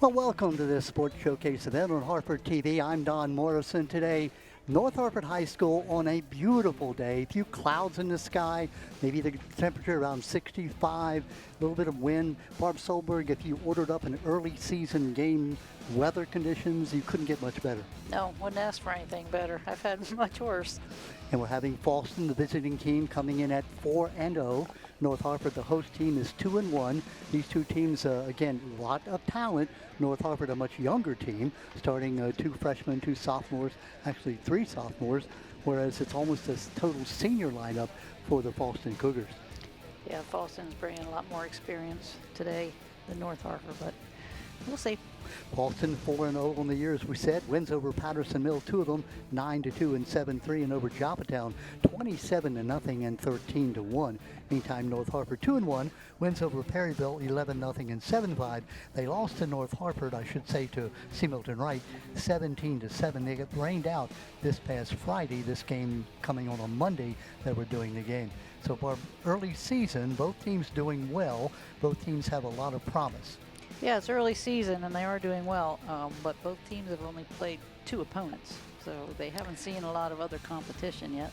Well, welcome to this Sports Showcase event on Harford TV. I'm Don Morrison. Today, North Harford High School on a beautiful day. A few clouds in the sky, maybe the temperature around 65, a little bit of wind. Barb Solberg, if you ordered up an early season game weather conditions, you couldn't get much better. No, wouldn't ask for anything better. I've had much worse. And we're having Fallston, the visiting team, coming in at 4-0. North Harford, the host team, is 2-1. These two teams, again, a lot of talent. North Harford, a much younger team, starting two freshmen, two sophomores, actually three sophomores, whereas it's almost a total senior lineup for the Fallston Cougars. Yeah, Fallston's bringing a lot more experience today than North Harford, but we'll see. Fallston 4-0 on the year, as we said. Wins over Patterson Mill, two of them, 9-2 and 7-3, and over Joppatown, 27-0 and 13-1. Meantime, North Harford 2-1, wins over Perryville, 11-0 and 7-5. They lost to North Harford, I should say, to C. Milton Wright, 17-7. They got rained out this past Friday. This game coming on a Monday that we're doing the game. So for early season, both teams doing well. Both teams have a lot of promise. Yeah, it's early season and they are doing well, but both teams have only played two opponents, so they haven't seen a lot of other competition yet.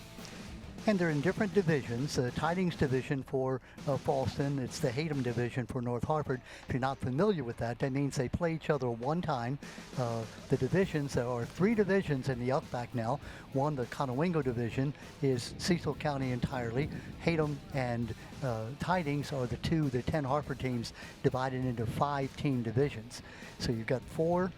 And they're in different divisions. The Tidings division for Fallston, it's the Hatem division for North Harford. If you're not familiar with that, that means they play each other one time. The divisions, there are three divisions in the Outback now. One, the Conowingo division, is Cecil County entirely. Hatem and Tidings are the 10 Harford teams divided into 5-team divisions. So you've got 4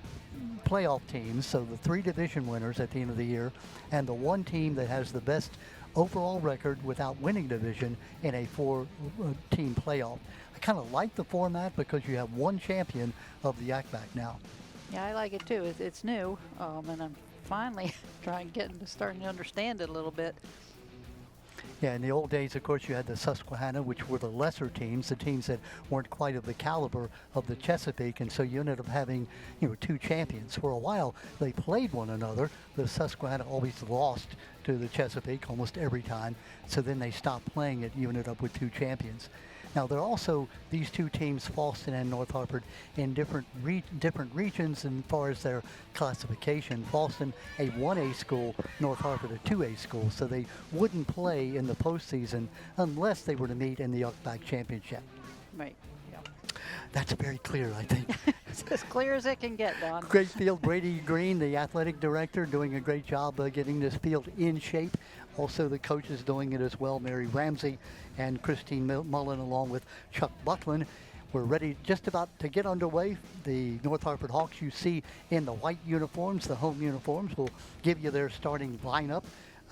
playoff teams, so the 3 division winners at the end of the year, and the one team that has the best overall record without winning division in a 4-team playoff. I kind of like the format because you have one champion of the Outback now. Yeah, I like it too. It's new, and I'm finally starting to understand it a little bit. Yeah, in the old days, of course, you had the Susquehanna, which were the lesser teams, the teams that weren't quite of the caliber of the Chesapeake, and so you ended up having, 2 champions. For a while, they played one another. The Susquehanna always lost to the Chesapeake almost every time, so then they stopped playing it. You ended up with 2 champions. Now, there are also these 2 teams, Fallston and North Harford, in different regions as far as their classification. Fallston, a 1A school, North Harford, a 2A school, so they wouldn't play in the postseason unless they were to meet in the Outback Championship. Right, yeah. That's very clear, I think. It's as clear as it can get, Don. Great field. Brady Green, the athletic director, doing a great job getting this field in shape. Also, the coaches doing it as well, Mary Ramsey and Christine Mullen, along with Chuck Buckland. We're ready just about to get underway. The North Harford Hawks you see in the white uniforms, the home uniforms, will give you their starting lineup.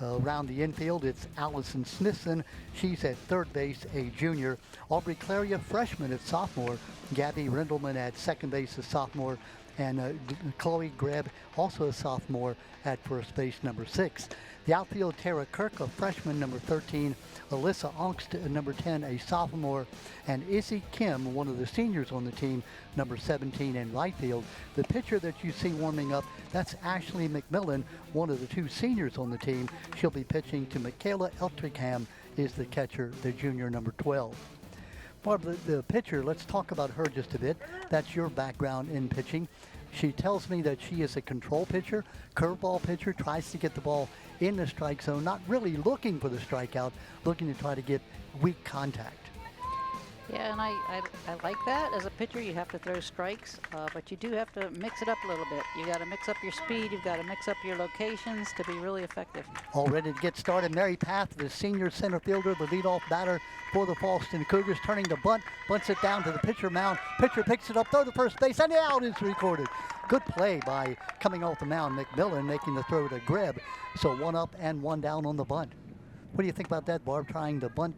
Around the infield, it's Allison Smithson. She's at third base, a junior. Aubrey Claria, freshman at sophomore. Gabby Rendelman at second base, a sophomore. And Chloe Greb, also a sophomore, at first base, number 6. The outfield, Tara Kirk, a freshman, number 13. Alyssa Ongst, number 10, a sophomore. And Izzy Kim, one of the seniors on the team, number 17 in right field. The pitcher that you see warming up, that's Ashley McMillan, one of the 2 seniors on the team. She'll be pitching to Michaela Eltringham, is the catcher, the junior, number 12. Barb, the pitcher, let's talk about her just a bit. That's your background in pitching. She tells me that she is a control pitcher, curveball pitcher, tries to get the ball in the strike zone, not really looking for the strikeout, looking to try to get weak contact. Yeah, and I like that. As a pitcher, you have to throw strikes, but you do have to mix it up a little bit. You got to mix up your speed. You've got to mix up your locations to be really effective. All ready to get started. Mary Path, the senior center fielder, the leadoff batter for the Fallston Cougars, turning the bunt, bunts it down to the pitcher mound. Pitcher picks it up, throw to first base, and the out is recorded. Good play by coming off the mound, McMillan making the throw to Greb. So 1 up and 1 down on the bunt. What do you think about that, Barb? Trying to bunt,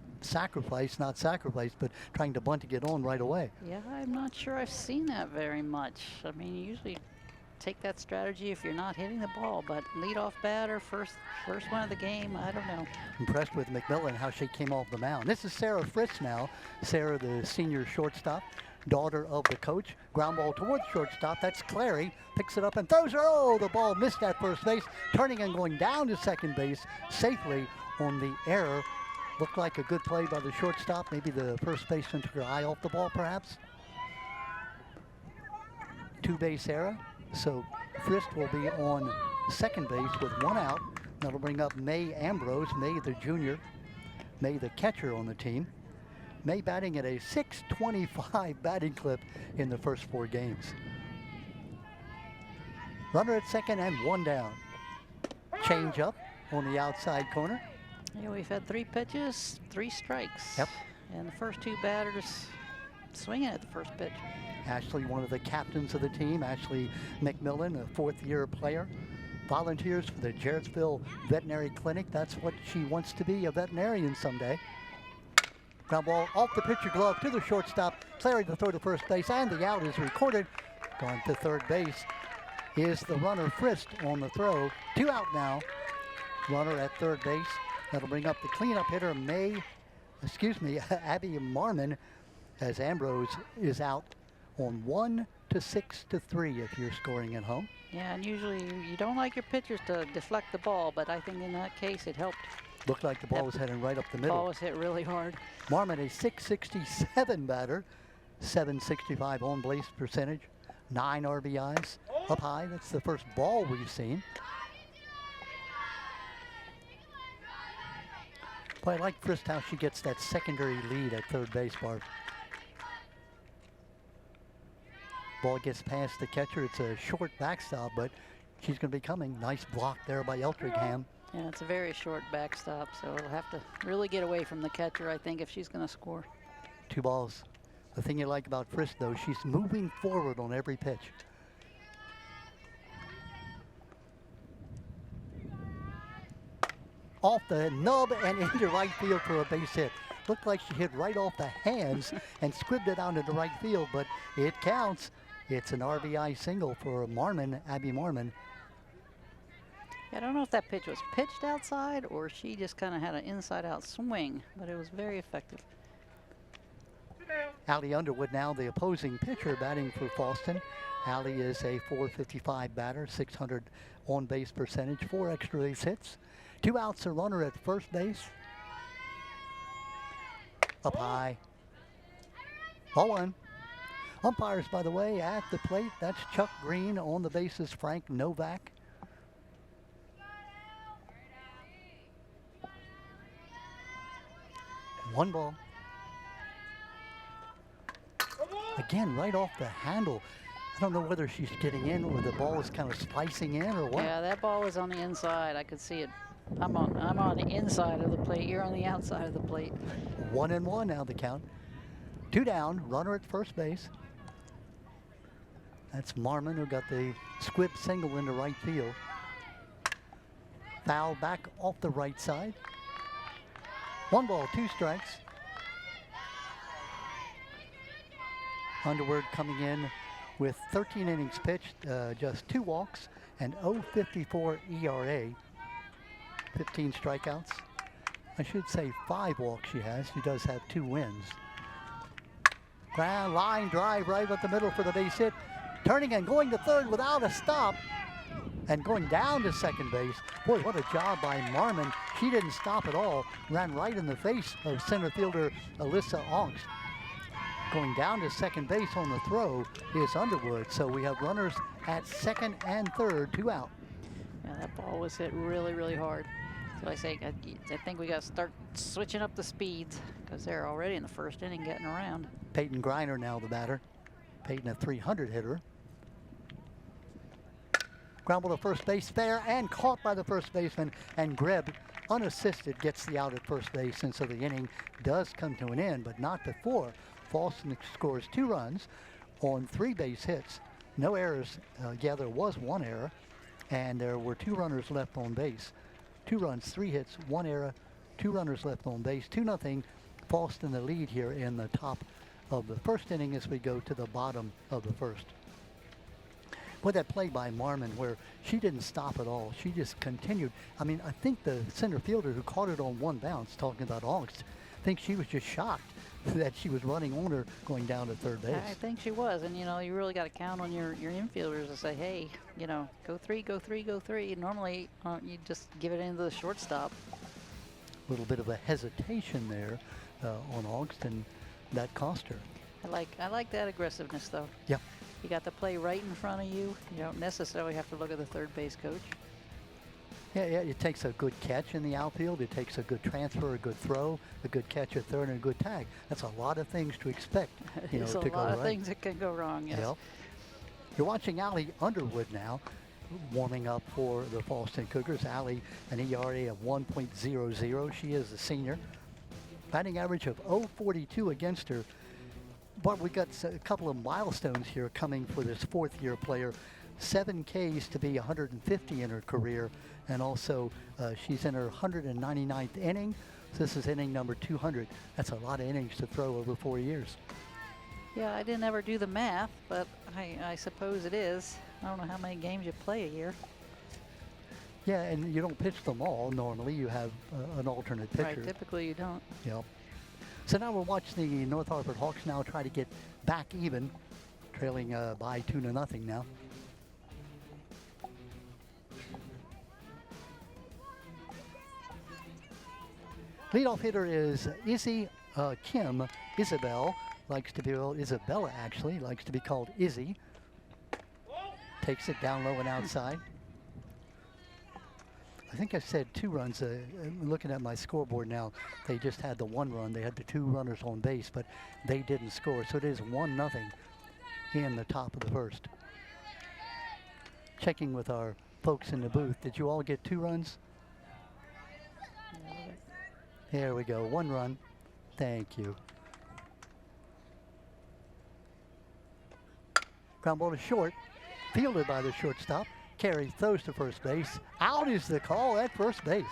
not sacrifice, but trying to bunt to get on right away. Yeah, I'm not sure I've seen that very much. I mean, you usually take that strategy if you're not hitting the ball, but leadoff batter, first one of the game, I don't know. Impressed with McMillan, how she came off the mound. This is Sarah Fritz now. Sarah, the senior shortstop, daughter of the coach. Ground ball towards shortstop. That's Clary. Picks it up and throws her. Oh, the ball missed at first base. Turning and going down to second base safely on the error. Looked like a good play by the shortstop. Maybe the first baseman took her eye off the ball, perhaps. two-base error. So Frist will be on second base with one out. That'll bring up May Ambrose, May the junior, May the catcher on the team. May batting at a .625 batting clip in the first 4 games. Runner at second and one down. Change up on the outside corner. Yeah, we've had 3 pitches, 3 strikes. Yep. And the first 2 batters swinging at the first pitch. Ashley, one of the captains of the team, Ashley McMillan, a 4th-year player, volunteers for the Jarrettsville Veterinary Clinic. That's what she wants to be, a veterinarian someday. Ground ball off the pitcher glove to the shortstop, clearing the throw to first base, and the out is recorded. Going to third base is the runner Frist on the throw. 2 out now. Runner at third base. That'll bring up the cleanup hitter, Abby Marmon, as Ambrose is out on 1 to 6 to 3 if you're scoring at home. Yeah, and usually you don't like your pitchers to deflect the ball, but I think in that case it helped. Looked like the ball was heading right up the middle. Ball was hit really hard. Marmon, a .667 batter, .765 on base percentage, 9 RBIs. Up high, that's the first ball we've seen. But I like Frist how she gets that secondary lead at third base, Barb. Ball gets past the catcher. It's a short backstop, but she's going to be coming. Nice block there by Eltringham. Yeah, it's a very short backstop, so it'll have to really get away from the catcher, I think, if she's going to score. 2 balls. The thing you like about Frist, though, she's moving forward on every pitch. Off the nub and into right field for a base hit. Looked like she hit right off the hands and squibbed it out into right field, but it counts. It's an RBI single for Marmon, Abby Marmon. I don't know if that pitch was pitched outside or she just kind of had an inside-out swing, but it was very effective. Allie Underwood now the opposing pitcher batting for Fallston. Allie is a .455 batter, 600 on-base percentage, 4 extra base hits. 2 outs, a runner at first base. Up high. Ball 1. Umpires, by the way, at the plate. That's Chuck Green. On the bases, Frank Novak. One ball. Again, right off the handle. I don't know whether she's getting in or the ball is kind of spicing in or what. Yeah, that ball was on the inside. I could see it. I'm on the inside of the plate. You're on the outside of the plate. 1-1 now the count. 2 down, runner at first base. That's Marmon who got the squib single into right field. Foul back off the right side. 1 ball, 2 strikes. Underwood coming in with 13 innings pitched, just 2 walks, and .054 ERA. 15 strikeouts. I should say 5 walks she has. She does have 2 wins. Ground line drive right up the middle for the base hit. Turning and going to third without a stop. And going down to second base. Boy, what a job by Marmon. She didn't stop at all. Ran right in the face of center fielder Alyssa Ongst. Going down to second base on the throw is Underwood. So we have runners at second and third, 2 out. Yeah, that ball was hit really, really hard. So I think we got to start switching up the speeds because they're already in the first inning getting around. Peyton Griner now the batter. Peyton a .300 hitter. Ground ball to first base, fair and caught by the first baseman, and Greb unassisted gets the out at first base, and so the inning does come to an end, but not before. Fallston scores 2 runs on 3 base hits. No errors. Yeah, there was 1 error, and there were 2 runners left on base. 2 runs, 3 hits, 1 error, 2 runners left on base. 2-0. Fallston the lead here in the top of the first inning as we go to the bottom of the first. With that play by Marmon where she didn't stop at all. She just continued. I mean, I think the center fielder who caught it on 1 bounce, talking about Ongst, I think she was just shocked that she was running on her going down to third base. I think she was, and you know, you really got to count on your infielders to say, hey, you know, go 3, go 3, go 3. Normally, you just give it into the shortstop. A little bit of a hesitation there on Ongst, and that cost her. I like that aggressiveness, though. Yeah. You got the play right in front of you. You don't necessarily have to look at the third base coach. Yeah, it takes a good catch in the outfield. It takes a good transfer, a good throw, a good catch at third, and a good tag. That's a lot of things to expect, to There's a go lot of right. things that can go wrong, yes. Yep. You're watching Allie Underwood now, warming up for the Fallston Cougars. Allie, an ERA of 1.00. She is a senior. Batting average of 0.42 against her. But we got a couple of milestones here coming for this fourth-year player. 7 Ks to be 150 in her career, and also she's in her 199th inning. So this is inning number 200. That's a lot of innings to throw over 4 years. Yeah, I didn't ever do the math, but I suppose it is. I don't know how many games you play a year. Yeah, and you don't pitch them all normally. You have an alternate pitcher. Right, typically you don't. Yep. So now we'll watch the North Harford Hawks now try to get back even, trailing by 2-0 now. Leadoff hitter is Izzy Kim. Isabel likes to be, well, Isabella actually likes to be called Izzy. Takes it down low and outside. I think I said 2 runs. Looking at my scoreboard now, they just had the 1 run. They had the 2 runners on base, but they didn't score. So it is 1-0 in the top of the first. Checking with our folks in the booth. Did you all get 2 runs? There we go. 1 run. Thank you. Ground ball to short. Fielded by the shortstop. Carey throws to first base. Out is the call at first base.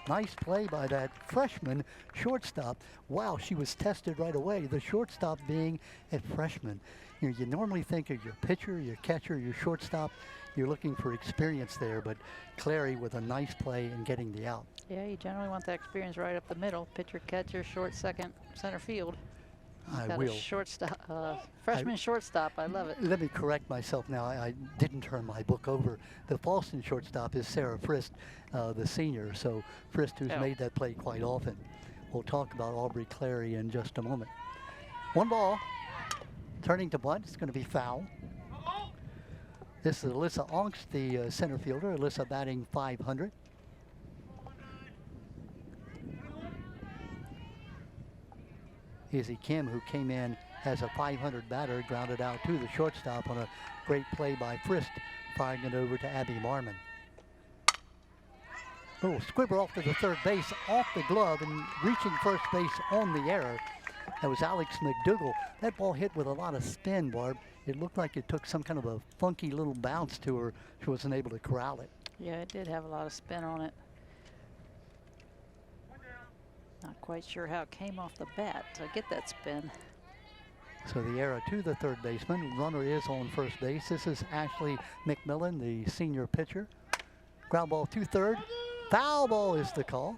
Nice play by that freshman shortstop. Wow, she was tested right away. The shortstop being a freshman. You normally think of your pitcher, your catcher, your shortstop. You're looking for experience there, but Clary with a nice play and getting the out. Yeah, you generally want that experience right up the middle. Pitcher, catcher, short, second, center field. I Got will. A shortstop, freshman shortstop. I love it. Let me correct myself now. I didn't turn my book over. The Fallston shortstop is Sarah Frist, the senior. So Frist, who's made that play quite often. We'll talk about Aubrey Clary in just a moment. 1 ball. Turning to bunt. It's going to be foul. This is Alyssa Onks, the center fielder. Alyssa batting .500. Izzy Kim, who came in as a .500 batter, grounded out to the shortstop on a great play by Frist, firing it over to Abby Marmon. Little squibber off to the third base, off the glove, and reaching first base on the error. That was Alex McDougall. That ball hit with a lot of spin, Barb. It looked like it took some kind of a funky little bounce to her. She wasn't able to corral it. Yeah, it did have a lot of spin on it. Not quite sure how it came off the bat to get that spin. So the error to the third baseman. Runner is on first base. This is Ashley McMillan, the senior pitcher. Ground ball to third. Foul ball is the call.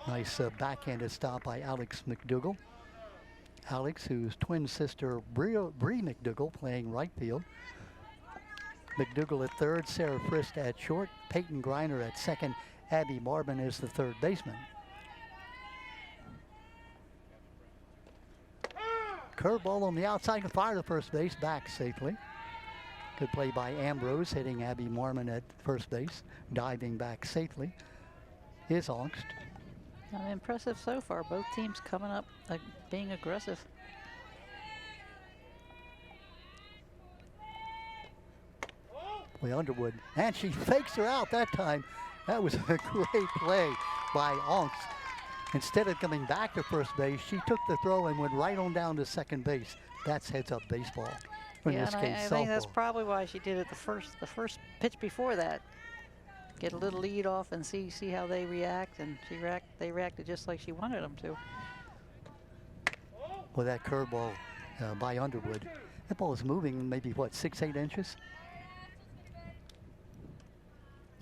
Nice backhanded stop by Alex McDougall. Alex, whose twin sister Bree McDougall, playing right field. McDougall at third, Sarah Frist at short, Peyton Griner at second, Abby Marmon is the third baseman. Curveball on the outside to fire to first base, back safely. Good play by Ambrose, hitting Abby Marmon at first base, diving back safely. Is Onxt. Impressive so far. Both teams coming up being aggressive. Boy, Underwood, and she fakes her out that time. That was a great play by Onks. Instead of coming back to first base, she took the throw and went right on down to second base. That's heads-up baseball. In Yeah, this and case, I softball. think that's probably why she did it the first pitch before that. Get a little lead off and see how they react, and they reacted just like she wanted them to. Well, that curveball by Underwood. That ball is moving maybe, what, 6-8 inches?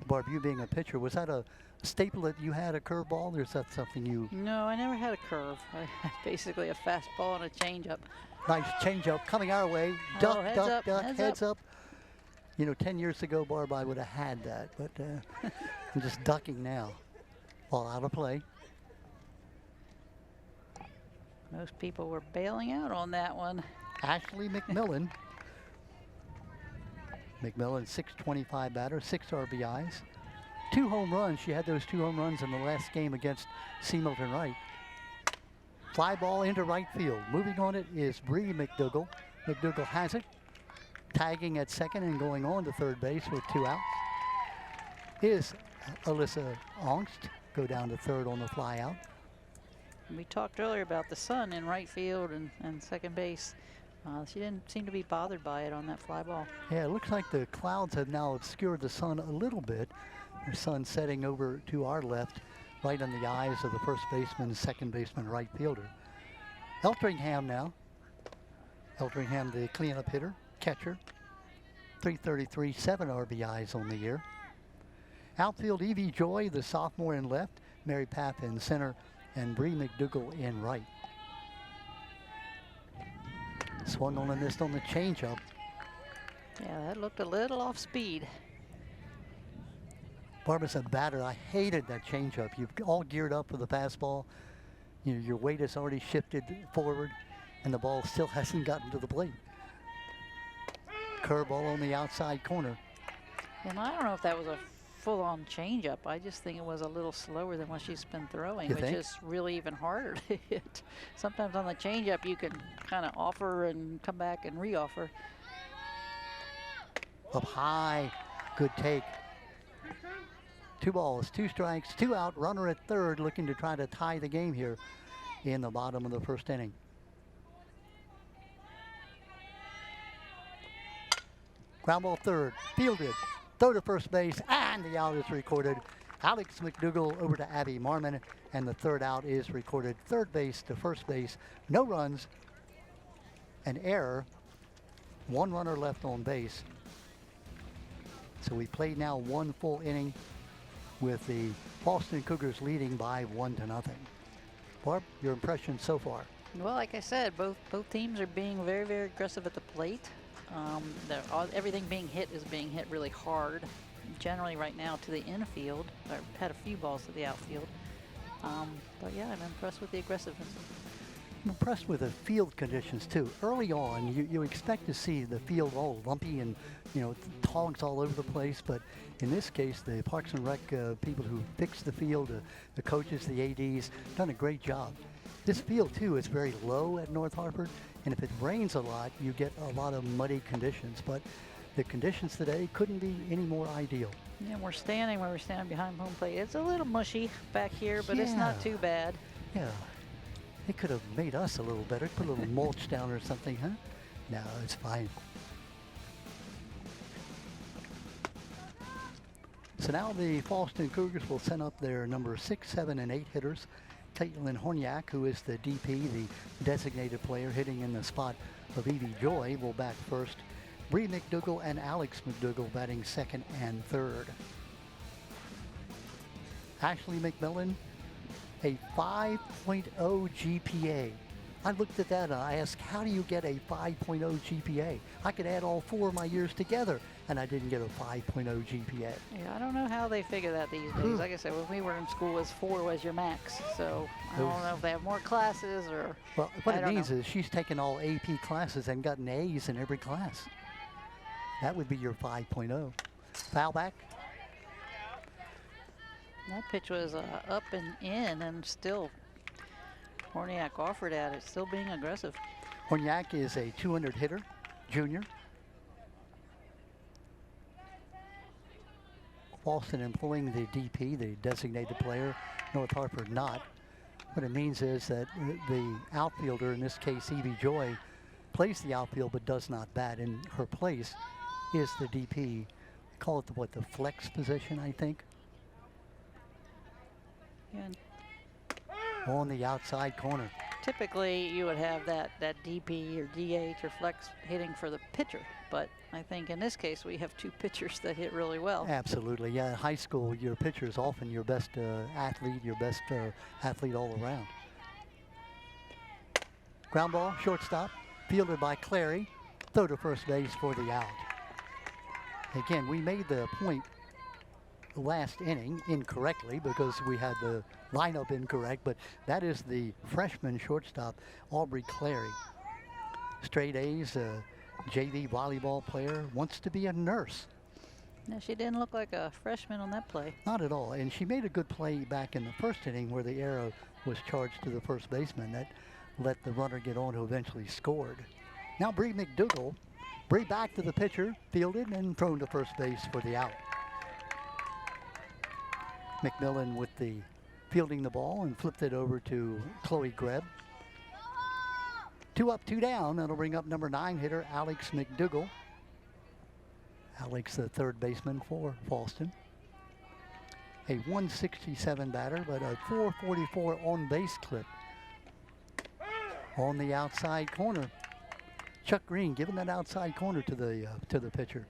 Barb, you being a pitcher, was that a staple that you had, a curveball, or is that something you... No, I never had a curve. I had basically a fastball and a changeup. Nice changeup coming our way. Duck, heads duck, up, duck, heads up. You know, 10 years ago, Barb, I would have had that, but I'm just ducking now. Ball out of play. Most people were bailing out on that one. Ashley McMillan, McMillan, 625 batter, 6 RBIs, 2 home runs. She had those 2 home runs in the last game against C. Milton Wright. Fly ball into right field. Moving on it is Bree McDougall. McDougall has it. Tagging at second and going on to third base with 2 outs is Alyssa Ongst. Go down to third on the fly out. We talked earlier about the sun in right field and second base. She didn't seem to be bothered by it on that fly ball. Yeah, it looks like the clouds have now obscured the sun a little bit. The sun setting over to our left, right in the eyes of the first baseman, second baseman, right fielder. Eltringham now. Eltringham, the cleanup hitter, catcher. 333, 7 RBIs on the year. Outfield, Evie Joy, the sophomore, in left. Mary Papp in center, and Bree McDougall in right. Swung on and missed on the changeup. Yeah, that looked a little off speed. Barbara's a batter. I hated that changeup. You've all geared up for the fastball. Your weight has already shifted forward, and the ball still hasn't gotten to the plate. Curveball on the outside corner. And I don't know if that was a full-on changeup. I just think it was a little slower than what she's been throwing, which is really even harder to hit. Sometimes on the changeup you can kind of offer and come back and re-offer. Up high, good take. 2 balls, 2 strikes, 2 out, runner at third, looking to try to tie the game here in the bottom of the first inning. Ground ball third, fielded, throw to first base, and the out is recorded. Alex McDougall over to Abby Marmon, and the third out is recorded. Third base to first base, no runs, an error, 1 runner left on base. So we played now 1 full inning with the Fallston Cougars leading by 1-0. Barb, your impression so far? Well, like I said, both teams are being very, very aggressive at the plate. Everything being hit is being hit really hard. Generally right now to the infield. I've had a few balls to the outfield. But yeah, I'm impressed with the aggressiveness. I'm impressed with the field conditions too. Early on, you expect to see the field all lumpy and, togs all over the place. But in this case, the Parks and Rec people who fix the field, the coaches, the ADs, done a great job. This field too is very low at North Harford, and if it rains a lot, you get a lot of muddy conditions. But the conditions today couldn't be any more ideal. Yeah, we're standing where we're standing behind home plate. It's a little mushy back here, but it's not too bad. Yeah. They could have made us a little better, put a little mulch down or something, huh? No, it's fine. So now the Fallston Cougars will send up their number 6, 7, and 8 hitters. Caitlin Horniak, who is the DP, the designated player hitting in the spot of Evie Joy, will bat first. Bree McDougall and Alex McDougall batting second and third. Ashley McMillan, a 5.0 GPA. I looked at that and I asked, how do you get a 5.0 GPA? I could add all 4 of my years together and I didn't get a 5.0 GPA. Yeah, I don't know how they figure that these days. Like I said, when we were in school, it was 4 was your max. So I don't know if they have more classes or. Well, what it means is she's taken all AP classes and gotten A's in every class. That would be your 5.0. Foul back. That pitch was up and in, and still Horniak offered at it, still being aggressive. Horniak is a 200 hitter, junior. Fallston employing the DP, the designated player, North Harford not. What it means is that the outfielder, in this case Evie Joy, plays the outfield but does not bat. In her place is the DP. We call it the flex position, I think. And on the outside corner. Typically you would have that DP or DH or flex hitting for the pitcher, but I think in this case we have 2 pitchers that hit really well. Absolutely, yeah. In high school, your pitcher is often your best athlete, your best athlete all around. Ground ball, shortstop, fielded by Clary. Throw to first base for the out. Again, we made the point last inning incorrectly because we had the lineup incorrect, but that is the freshman shortstop, Aubrey Clary. Straight A's, JV volleyball player, wants to be a nurse. No, she didn't look like a freshman on that play. Not at all. And she made a good play back in the first inning where the arrow was charged to the first baseman that let the runner get on, who eventually scored. Now Bree McDougall. Bree back to the pitcher, fielded and thrown to first base for the out. McMillan with the fielding the ball and flipped it over to Chloe Greb. 2 up, 2 down. That'll bring up number 9 hitter Alex McDougall. Alex, the third baseman for Fallston. A 167 batter, but a 444 on base clip. On the outside corner. Chuck Green giving that outside corner to the pitcher.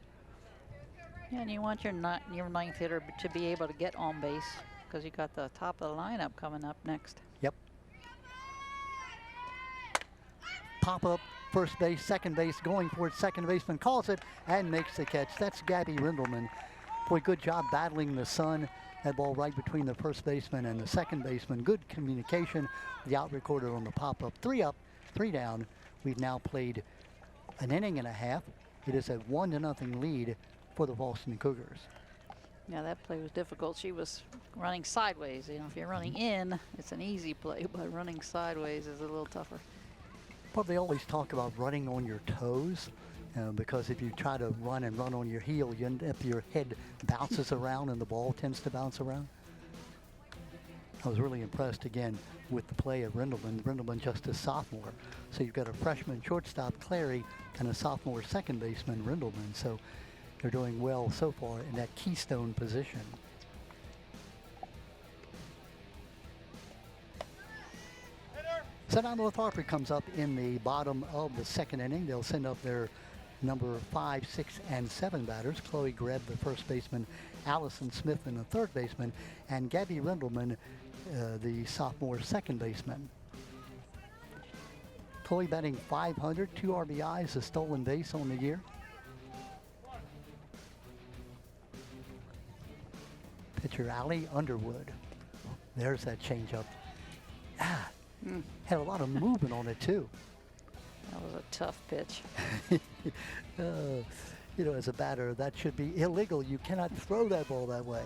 Yeah, and you want your ninth hitter to be able to get on base because you got the top of the lineup coming up next. Yep. Pop up, first base, second base, going for it. Second baseman calls it and makes the catch. That's Gabby Rindelman. Boy, good job battling the sun. That ball right between the first baseman and the second baseman. Good communication. The out recorder on the pop up. 3 up, 3 down. We've now played an inning and a half. It is a 1-0 lead for the Fallston Cougars. Yeah, that play was difficult. She was running sideways. You know, if you're running in, it's an easy play, but running sideways is a little tougher. Well, they always talk about running on your toes, because if you try to run on your heel, you end up your head bounces around and the ball tends to bounce around. I was really impressed again with the play of Rindelman. Rindelman just a sophomore. So you've got a freshman shortstop, Clary, and a sophomore second baseman, Rindelman. So they're doing well so far in that keystone position. So now North Harford comes up in the bottom of the second inning. They'll send up their number 5, 6, and 7 batters. Chloe Greb, the first baseman, Allison Smith, and the third baseman, and Gabby Rindelman, the sophomore second baseman. Chloe batting .500, 2 RBIs, a stolen base on the year. Pitcher Allie Underwood. There's that changeup. Had a lot of movement on it too. That was a tough pitch. You know, as a batter, that should be illegal. You cannot throw that ball that way.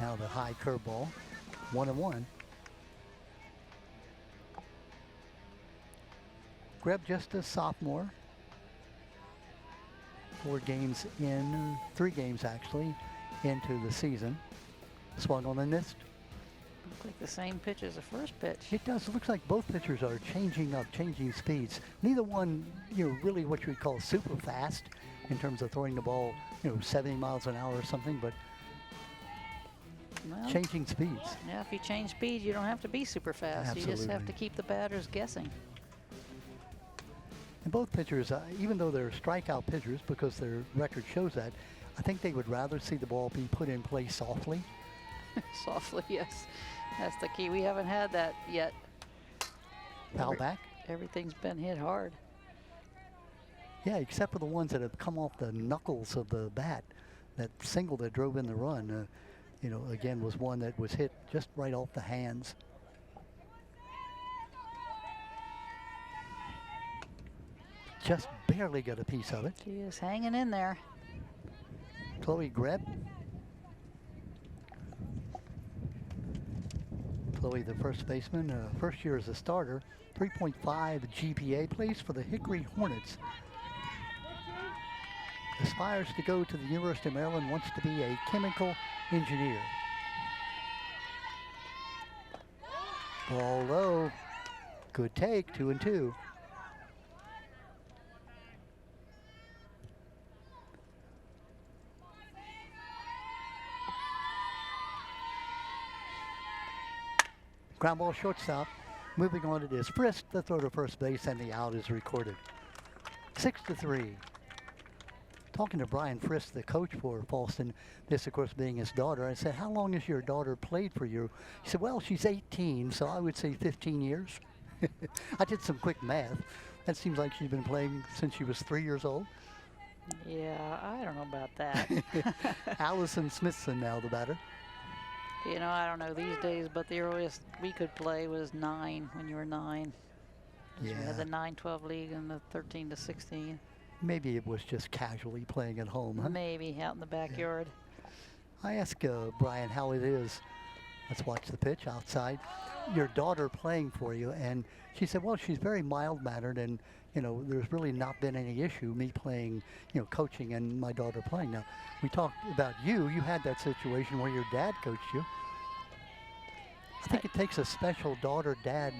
Now the high curveball, 1-1. Greb just a sophomore. 3 games actually, into the season. Swung on and missed. Looks like the same pitch as the first pitch. It does. It looks like both pitchers are changing speeds. Neither one, really what you would call super fast in terms of throwing the ball, 70 miles an hour or something, but Well, changing speeds. Yeah, if you change speed, you don't have to be super fast. Absolutely. You just have to keep the batters guessing. And both pitchers, even though they're strikeout pitchers, because their record shows that, I think they would rather see the ball be put in play softly. Softly, yes. That's the key. We haven't had that yet. Foul back? Everything's been hit hard. Yeah, except for the ones that have come off the knuckles of the bat. That single that drove in the run, again, was one that was hit just right off the hands. Just barely got a piece of it. She is hanging in there. Chloe Greb. Chloe, the first baseman, first year as a starter, 3.5 GPA, plays for the Hickory Hornets. Aspires to go to the University of Maryland, wants to be a chemical engineer. Ball low. Good take, 2-2. Ground ball shortstop. Moving on, it is Frisk, the throw to first base, and the out is recorded. 6-3. Talking to Brian Frisk, the coach for Fallston, this of course being his daughter, I said, how long has your daughter played for you? He said, well, she's 18, so I would say 15 years. I did some quick math. That seems like she's been playing since she was 3 years old. Yeah, I don't know about that. Allison Smithson now the batter. I don't know these days, but the earliest we could play was 9 when you were 9. We Yeah. had the 9-12 league and the 13 to 16. Maybe it was just casually playing at home, huh? Maybe out in the backyard. I asked Brian how it is. Let's watch the pitch outside. Your daughter playing for you, and she said, well, she's very mild-mannered, and you know, there's really not been any issue me playing, you know, coaching and my daughter playing. Now, we talked about you. You had that situation where your dad coached you. I think it takes a special daughter-dad,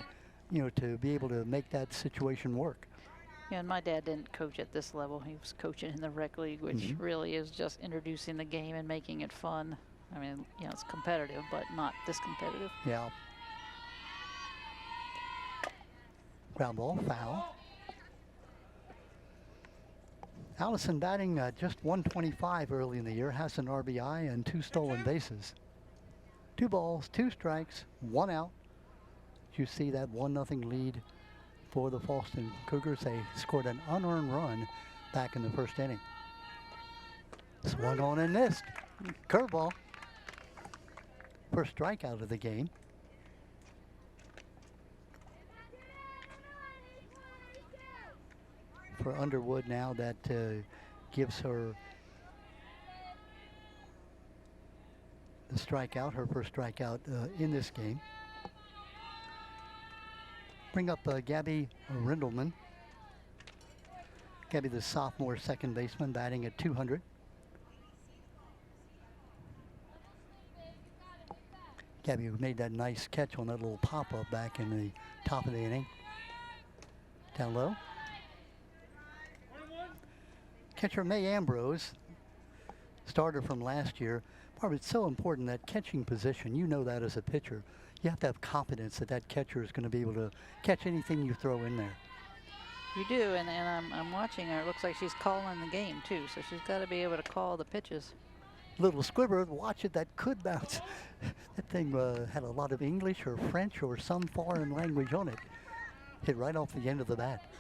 you know, to be able to make that situation work. Yeah, and my dad didn't coach at this level. He was coaching in the rec league, which really is just introducing the game and making it fun. I mean, you know, it's competitive, but not this competitive. Yeah. Ground ball, foul. Allison batting just 125 early in the year, has an RBI and 2 stolen bases. 2 balls, 2 strikes, 1 out. You see that 1-0 lead for the Fallston Cougars. They scored an unearned run back in the first inning. Swung on and missed. Curveball. First strikeout of the game. For Underwood now, that gives her the strikeout, her first strikeout in this game. Bring up Gabby Rindelman. Gabby, the sophomore second baseman, batting at 200. Gabby made that nice catch on that little pop-up back in the top of the inning. Down low. Catcher May Ambrose, starter from last year. Barbara, it's so important, that catching position. You know that as a pitcher. You have to have confidence that that catcher is going to be able to catch anything you throw in there. You do, and I'm watching her. It looks like she's calling the game, too, so she's got to be able to call the pitches. Little squibber, watch it, that could bounce. That thing had a lot of English or French or some foreign language on it. Hit right off the end of the bat.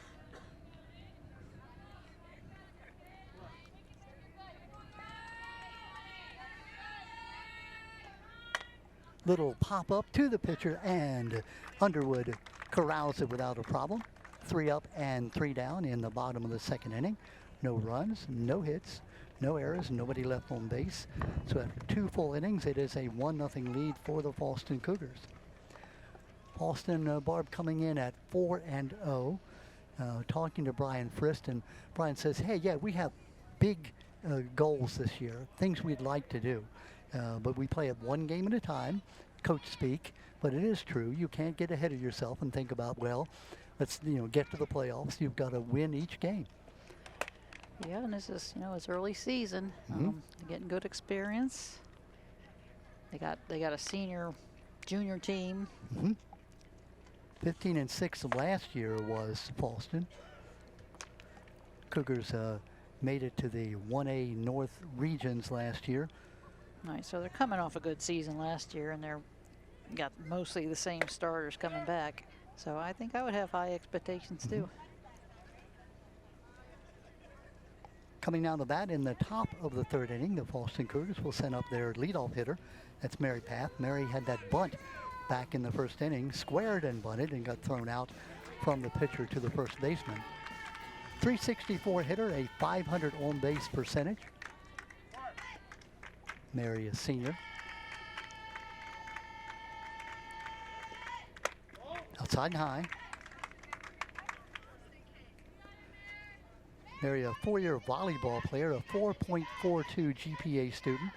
Little pop up to the pitcher, and Underwood corrals it without a problem. 3 up and 3 down in the bottom of the second inning. No runs, no hits, no errors, nobody left on base. So after 2 full innings, it is a 1-0 lead for the Fallston Cougars. Fallston, Barb, coming in at 4-0. Talking to Brian Frist, and Brian says, hey, yeah, we have big goals this year, things we'd like to do. But we play it 1 game at a time, coach speak, but it is true. You can't get ahead of yourself and think about, well, let's, you know, get to the playoffs. You've got to win each game. Yeah, and this is, you know, it's early season. They're getting good experience. They got a senior, junior team. 15-6 last year was Fallston. Cougars made it to the 1A North regions last year. Nice. So they're coming off a good season last year, and they're got mostly the same starters coming back. So I think I would have high expectations too. Coming down the bat in the top of the 3rd inning, the Fallston Cougars will send up their leadoff hitter. That's Mary Path. Mary had that bunt back in the 1st inning, squared and bunted, and got thrown out from the pitcher to the first baseman. 364 hitter, a 500 on base percentage. Mary is senior. Outside and high. Mary, a 4-year volleyball player, a 4.42 GPA student.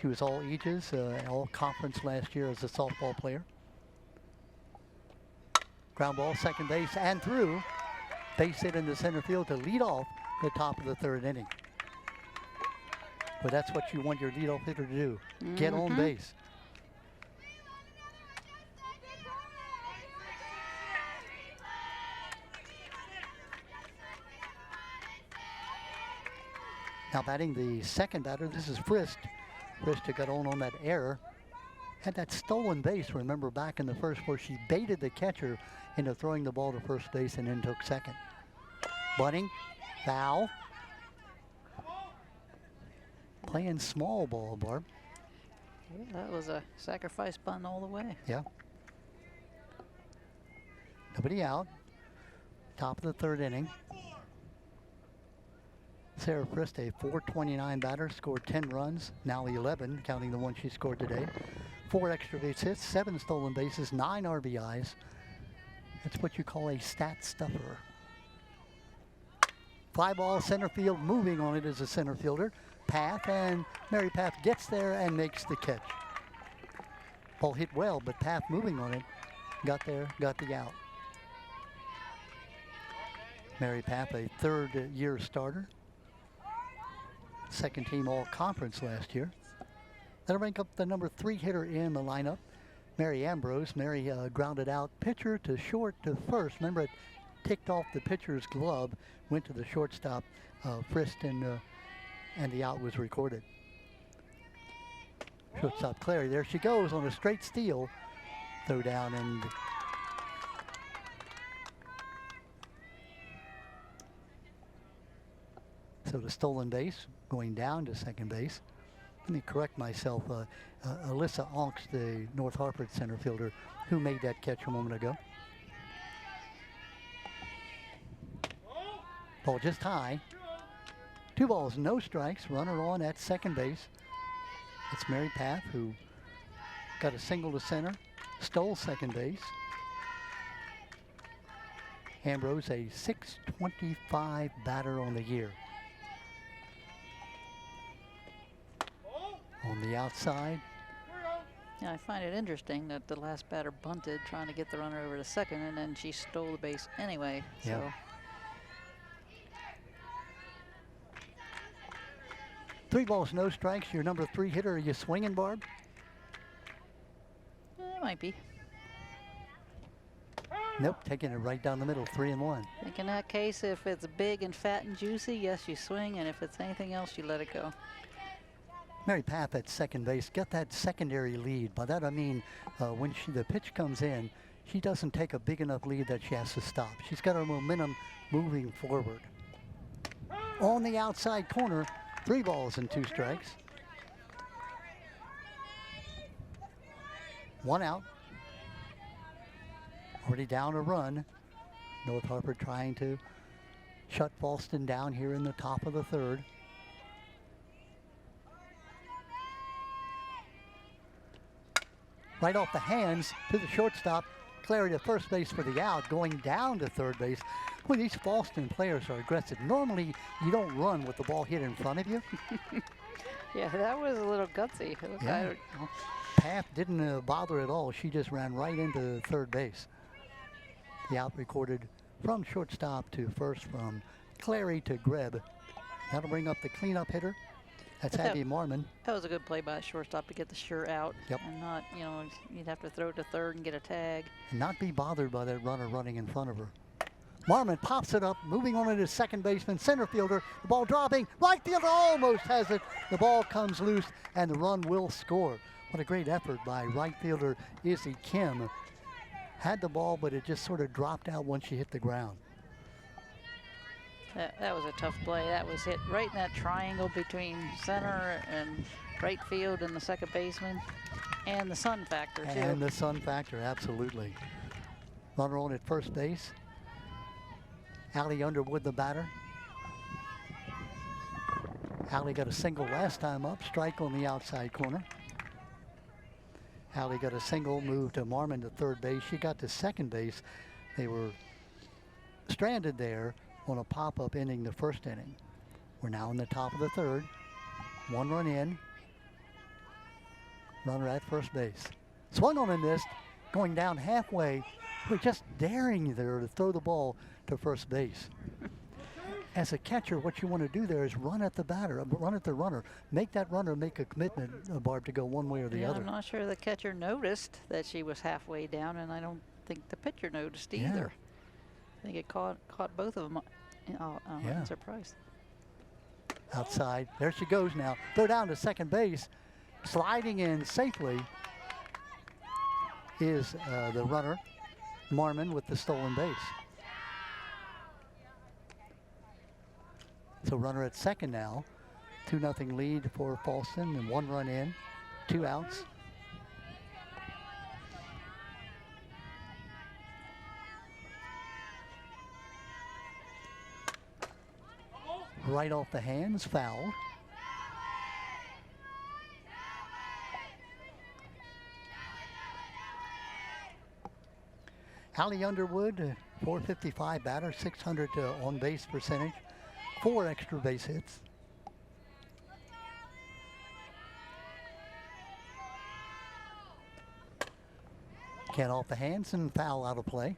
She was all ages, all conference last year as a softball player. Ground ball, second base, and through. Base hit into center field to lead off the top of the 3rd inning. But that's what you want your leadoff hitter to do, get on base. Now batting the second batter, this is Frist. Frist got on that error. Had that stolen base, remember, back in the first, where she baited the catcher into throwing the ball to first base and then took second. Bunting, foul. Playing small ball, Barb. Yeah, that was a sacrifice bunt all the way. Yeah. Nobody out. Top of the third inning. Sarah Frist, a .429 batter, scored 10 runs, now 11, counting the one she scored today. 4 extra base hits, 7 stolen bases, 9 RBIs. That's what you call a stat stuffer. Fly ball, center field, moving on it as a center fielder. Path, and Mary Path gets there and makes the catch. Ball hit well, but Path moving on it, got there, got the out. Mary Path, a third-year starter. Second team all-conference last year. That'll rank up the number 3 hitter in the lineup, Mary Ambrose. Mary grounded out pitcher to short to first. Remember, it ticked off the pitcher's glove, went to the shortstop, Frist, and the out was recorded. Shortstop Clary, there she goes on a straight steal. Throw down, and so the stolen base going down to second base. Let me correct myself. Alyssa Onks, the North Harford center fielder, who made that catch a moment ago. Ball just high. 2 balls, no strikes. Runner on at second base. It's Mary Path, who got a single to center, stole second base. Ambrose, a .625 batter on the year. On the outside. Yeah, I find it interesting that the last batter bunted, trying to get the runner over to second, and then she stole the base anyway. Yeah. So 3 balls, no strikes. Your number 3 hitter. Are you swinging, Barb? it might be. Nope, taking it right down the middle, 3-1. I think in that case, if it's big and fat and juicy, yes, you swing, and if it's anything else, you let it go. Mary Path at second base got that secondary lead. By that I mean when the pitch comes in, she doesn't take a big enough lead that she has to stop. She's got her momentum moving forward. On the outside corner, 3 balls and 2 strikes. 1 out. Already down a run. North Harford trying to shut Fallston down here in the top of the third. Right off the hands to the shortstop. Clary to first base for the out, going down to third base. Well, these Fallston players are aggressive. Normally, you don't run with the ball hit in front of you. Yeah, that was a little gutsy. Yeah. Path didn't bother at all. She just ran right into third base. The out recorded from shortstop to first, from Clary to Greb. That'll bring up the cleanup hitter. That's Abby Marmon. That was a good play by a shortstop to get the sure out. Yep. And not, you know, you'd have to throw it to third and get a tag. And not be bothered by that runner running in front of her. Marmon pops it up, moving on to his second baseman, center fielder. The ball dropping. Right fielder almost has it. The ball comes loose, and the run will score. What a great effort by right fielder Izzy Kim. Had the ball, but it just sort of dropped out once she hit the ground. That was a tough play. That was hit right in that triangle between center and right field and the second baseman. And the sun factor, too. And the sun factor, absolutely. Runner on at first base. Allie Underwood, the batter. Allie got a single last time up, strike on the outside corner. Allie got a single, moved to Marmon to third base. She got to second base. They were stranded there on a pop-up ending the first inning. We're now in the top of the third. 1 run in. Runner at first base. Swung on and missed, going down halfway. We're just daring there to throw the ball to first base. As a catcher, what you want to do there is run at the batter, run at the runner. Make that runner make a commitment, Barb, to go one way or the other. I'm not sure the catcher noticed that she was halfway down, and I don't think the pitcher noticed either. I think it caught both of them. I'm surprised. Outside, there she goes now. Throw down to second base. Sliding in safely is the runner, Marmon, with the stolen base. So runner at second now. 2-0 lead for Fallston, and 1 run in, 2 outs. Right off the hands, foul. Allie Underwood, 455 batter, 600 on base percentage, 4 extra base hits. Can off the hands and foul out of play.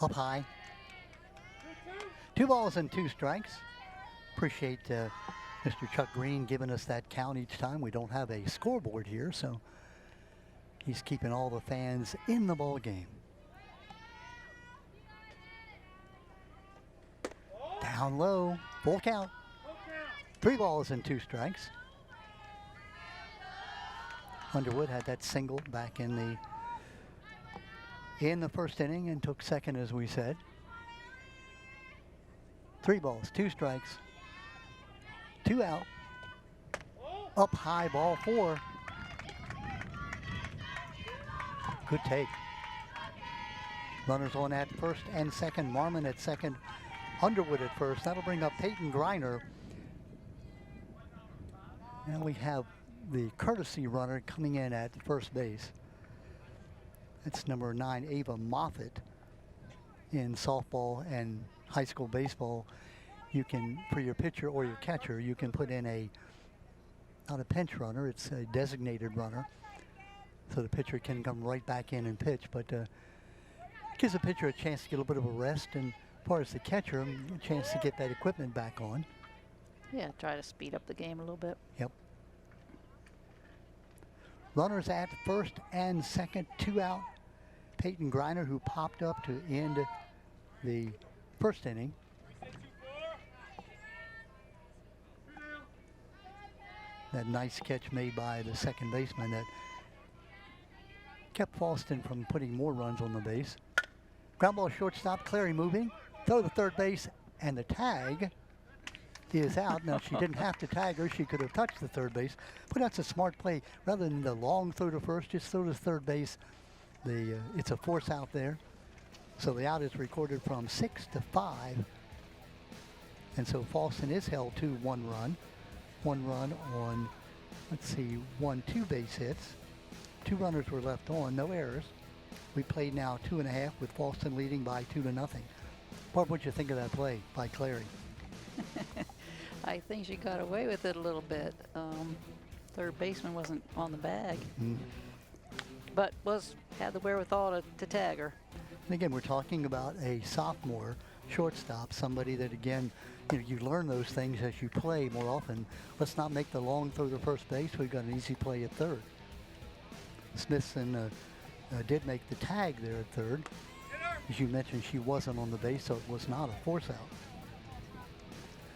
Up high. 2 balls and 2 strikes. Appreciate Mr. Chuck Green giving us that count each time. We don't have a scoreboard here, so he's keeping all the fans in the ball game. Down low, full count. 3 balls and 2 strikes. Underwood had that single back in the first inning and took second, as we said. 3 balls, 2 strikes, 2 out. Up high, ball 4. Good take. Runners on at first and second. Marmon at second. Underwood at first. That'll bring up Peyton Griner. Now we have the courtesy runner coming in at first base. That's number 9, Ava Moffitt. In softball and high school baseball, you can, for your pitcher or your catcher, you can put in not a pinch runner, it's a designated runner. So the pitcher can come right back in and pitch, but gives the pitcher a chance to get a little bit of a rest, and as far as the catcher, a chance to get that equipment back on. Yeah, try to speed up the game a little bit. Yep. Runners at first and second, 2 out. Peyton Griner, who popped up to end the first inning. That nice catch made by the second baseman that kept Fallston from putting more runs on the base. Ground ball shortstop, Clary moving, throw to third base, and the tag is out. Now, she didn't have to tag her. She could have touched the third base, but that's a smart play. Rather than the long throw to first, just throw to third base. It's a force out there. So the out is recorded from 6-5. And so Fallston is held to 1 run. 1 run on, let's see, 2 base hits. 2 runners were left on, no errors. We played now 2.5 with Fallston leading by 2-0. Barb, what'd you think of that play by Clary? I think she got away with it a little bit. Third baseman wasn't on the bag, but had the wherewithal to tag her. And again, we're talking about a sophomore shortstop, somebody that, again, you learn those things as you play more often. Let's not make the long throw to first base. We've got an easy play at third. Smithson did make the tag there at third. As you mentioned, she wasn't on the base, so it was not a force out.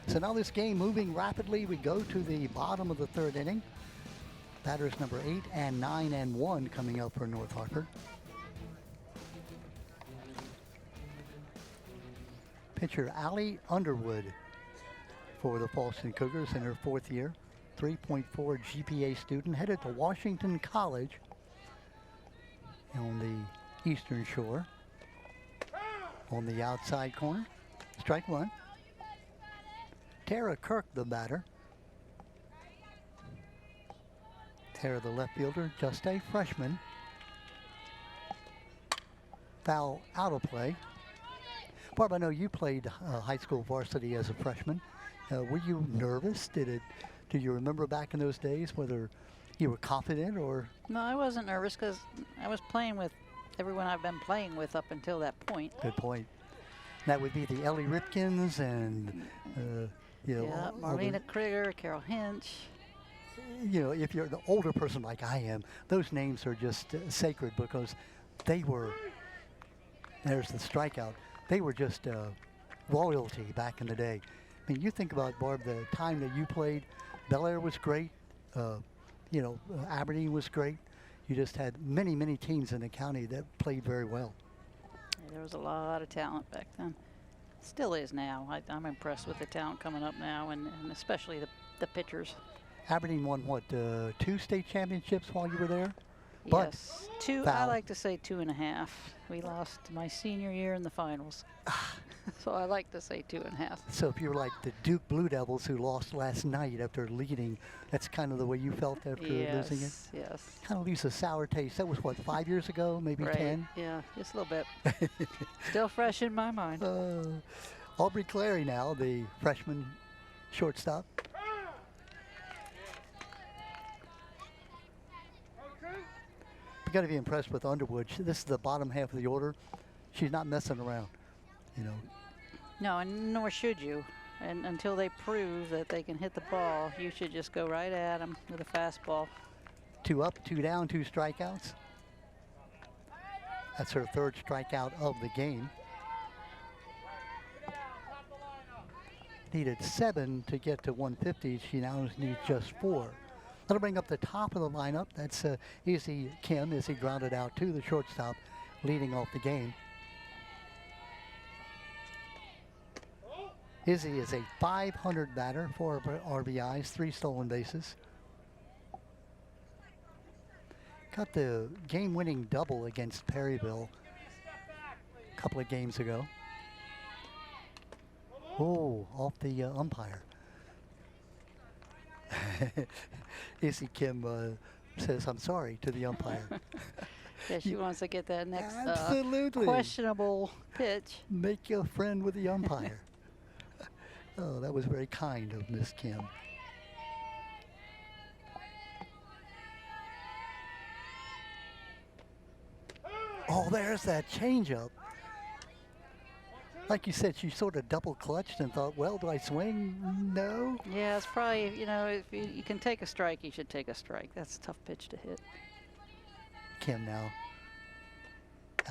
So now this game moving rapidly. We go to the bottom of the third inning. Batters number 8 and 9 and 1 coming up for North Harford. Pitcher Allie Underwood for the Fallston Cougars in her 4th year. 3.4 GPA student, headed to Washington College on the Eastern Shore. On the outside corner, strike 1. Tara Kirk, the batter. Tara, the left fielder, just a freshman. Foul out of play. Barb, I know you played high school varsity as a freshman. Were you nervous? Do you remember back in those days whether you were confident or? No, I wasn't nervous because I was playing with everyone I've been playing with up until that point. Good point. That would be the Ellie Ripkins and Marlena Krieger, Carol Hinch. If you're the older person like I am, those names are just sacred because they were, there's the strikeout, they were just royalty back in the day. I mean, you think about, Barb, the time that you played, Bel Air was great, Aberdeen was great. You just had many, many teams in the county that played very well. There was a lot of talent back then. Still is now. I'm impressed with the talent coming up now, and especially the pitchers. Aberdeen won, what, 2 state championships while you were there? But Yes, 2. I like to say 2.5. We lost my senior year in the finals. So I like to say 2.5. So if you're like the Duke Blue Devils who lost last night after leading, that's kind of the way you felt after losing it? Yes. Kind of leaves a sour taste. That was, what, 5 years ago, maybe Right. 10? Yeah, just a little bit. Still fresh in my mind. Aubrey Clary now, the freshman shortstop. You got to be impressed with Underwood. This is the bottom half of the order. She's not messing around, you know. No, and nor should you. And until they prove that they can hit the ball, you should just go right at them with a fastball. 2 up, 2 down, 2 strikeouts. That's her 3rd strikeout of the game. Needed 7 to get to 150. She now needs just 4. That'll bring up the top of the lineup. That's Izzy Kim as he grounded out to the shortstop, leading off the game. Izzy is a .500 batter, 4 RBIs, 3 stolen bases. Got the game-winning double against Perryville a couple of games ago. Oh, off the umpire. Izzy Kim says, "I'm sorry" to the umpire. Yeah, she wants to get that next Absolutely. questionable pitch. Make you a friend with the umpire. Oh, that was very kind of Miss Kim. Oh, there's that changeup. Like you said, she sort of double clutched and thought, well, do I swing? No. Yeah, it's probably, you know, if you can take a strike, you should take a strike. That's a tough pitch to hit. Kim now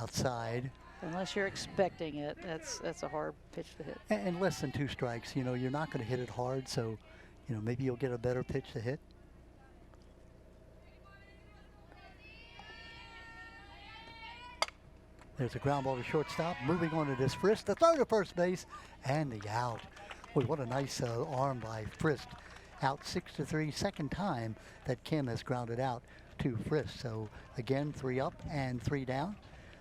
outside. Unless you're expecting it, that's a hard pitch to hit. And less than 2 strikes, you know, you're not going to hit it hard, so, you know, maybe you'll get a better pitch to hit. There's a ground ball to shortstop. Moving on to this Frist, the throw to first base, and the out. Boy, what a nice arm by Frist. Out 6-3, second time that Kim has grounded out to Frist. So again, 3 up and 3 down.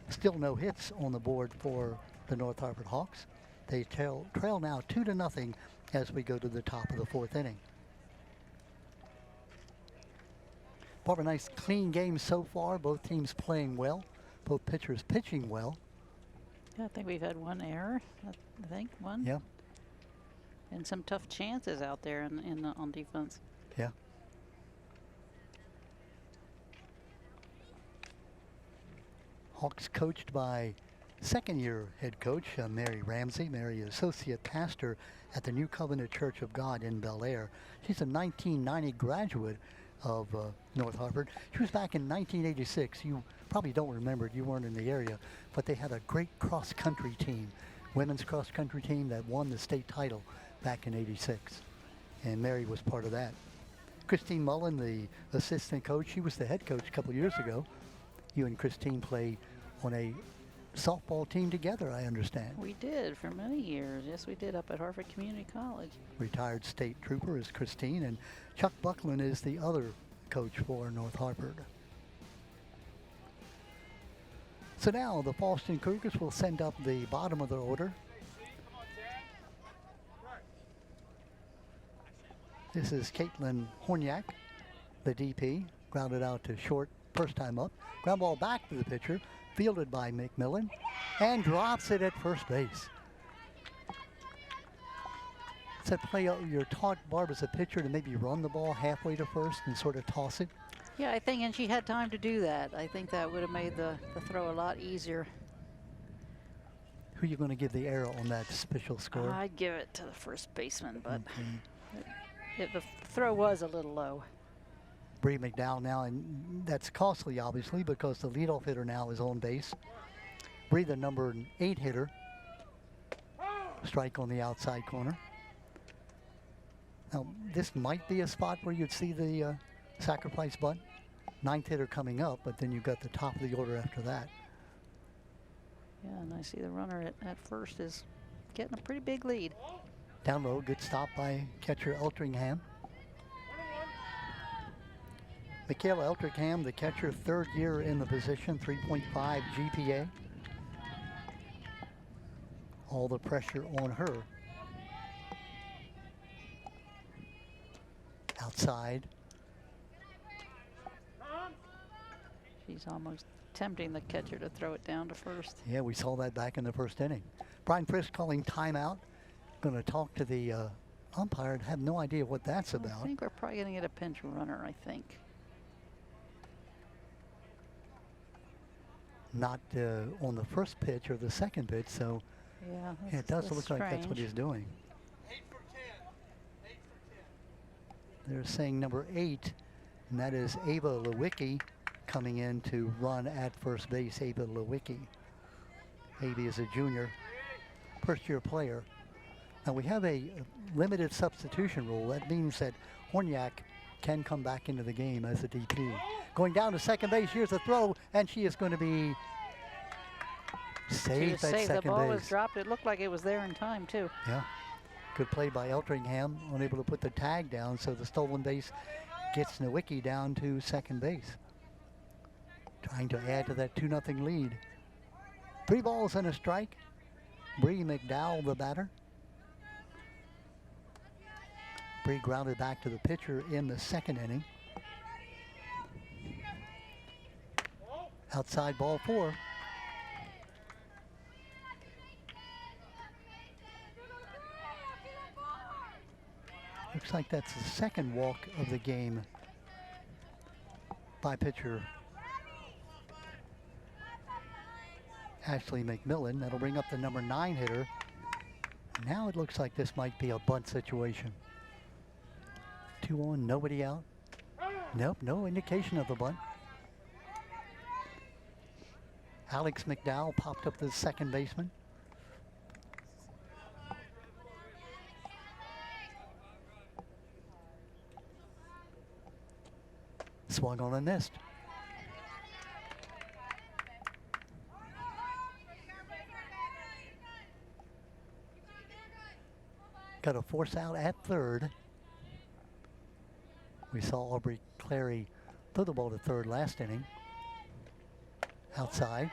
Still no hits on the board for the North Harford Hawks. They trail now 2-0 as we go to the top of the 4th inning. Part of a nice clean game so far. Both teams playing well. Both pitchers pitching well. Yeah, I think we've had 1 error. I think 1. Yeah. And some tough chances out there on defense. Yeah. Hawks coached by second-year head coach Mary Ramsey. Mary, associate pastor at the New Covenant Church of God in Bel Air. She's a 1990 graduate of North Harford. She was back in 1986. You probably don't remember it. You weren't in the area. But they had a great cross-country team, women's cross-country team that won the state title back in '86. And Mary was part of that. Christine Mullen, the assistant coach, she was the head coach a couple years ago. You and Christine play on a softball team together, I understand. We did for many years. Yes, we did up at Harford Community College. Retired state trooper is Christine, and Chuck Buckland is the other coach for North Harford. So now the Fallston Cougars will send up the bottom of their order. This is Caitlin Horniak, the DP, grounded out to short, first time up. Ground ball back to the pitcher, fielded by McMillan, and drops it at first base. It's that play you're taught, Barb, as a pitcher, to maybe run the ball halfway to first and sort of toss it. Yeah, I think, and she had time to do that. I think that would have made the throw a lot easier. Who are you going to give the arrow on that special score? I'd give it to the first baseman, but the throw was a little low. Bree McDowell now, and that's costly, obviously, because the leadoff hitter now is on base. Bree, the number 8 hitter. Strike on the outside corner. Now, this might be a spot where you'd see the sacrifice bunt. 9th hitter coming up, but then you've got the top of the order after that. Yeah, and I see the runner at first is getting a pretty big lead. Down low, good stop by catcher Eltringham. Michaela Eltringham, the catcher, 3rd year in the position, 3.5 GPA. All the pressure on her. Outside. She's almost tempting the catcher to throw it down to first. Yeah, we saw that back in the 1st inning. Brian Frisk calling timeout. Going to talk to the umpire and have no idea what that's about. I think we're probably going to get a pinch runner, I think. Not on the first pitch or the second pitch, so yeah, it does look like that's what he's doing. 8 for 10. 8 for 10. They're saying number 8, and that is Ava Lewicki coming in to run at first base. Ava Lewicki. Ava is a junior, 1st-year player. Now we have a limited substitution rule. That means that Horniak can come back into the game as a DP. Going down to second base, here's the throw, and she is going to be safe at second the ball base. was dropped. It looked like it was there in time, too. Yeah, good play by Eltringham, unable to put the tag down, so the stolen base gets Nowicki down to second base. Trying to add to that 2-0 lead. 3 balls and a strike. Bree McDowell, the batter. Bree grounded back to the pitcher in the 2nd inning. Outside ball 4. Looks like that's the 2nd walk of the game by pitcher Ashley McMillan. That'll bring up the number 9 hitter. Now it looks like this might be a bunt situation. 2 on, nobody out. Nope, no indication of the bunt. Alex McDowell popped up the second baseman. Swung on and missed. Got a force out at 3rd. We saw Aubrey Clary throw the ball to 3rd last inning. Outside.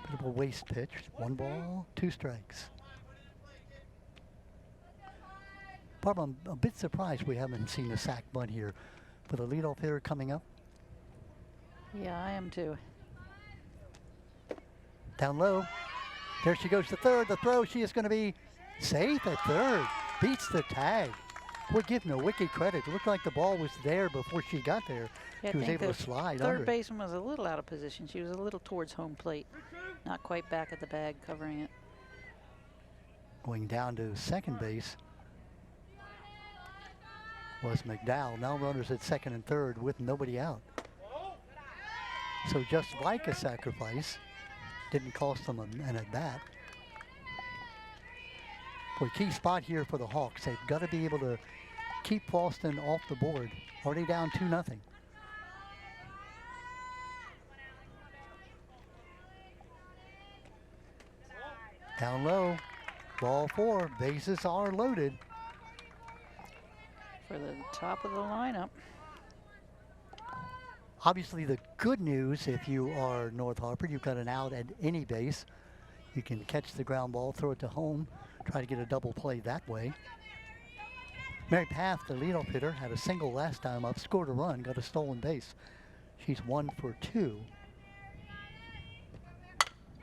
Bit of a waste pitch. 1 ball, 2 strikes. Barb, I'm a bit surprised we haven't seen a sack bunt here for the leadoff hitter coming up. Yeah, I am too. Down low. There she goes to 3rd. The throw, she is going to be safe at 3rd. Beats the tag. We're giving Nowicki credit. It looked like the ball was there before she got there. Yeah, She was able to slide third under it. baseman was a little out of position. She was a little towards home plate. Not quite back at the bag covering it. Going down to second base was McDowell. Now runners at 2nd and 3rd with nobody out. So just like a sacrifice, didn't cost them an at bat. Boy, key spot here for the Hawks. They've got to be able to keep Fallston off the board. Already down 2-0. Down low, ball 4. Bases are loaded. For the top of the lineup. Obviously, the good news, if you are North Harford, you've got an out at any base. You can catch the ground ball, throw it to home, try to get a double play that way. Mary Paff, the leadoff hitter, had a single last time up, scored a run, got a stolen base. She's 1 for 2.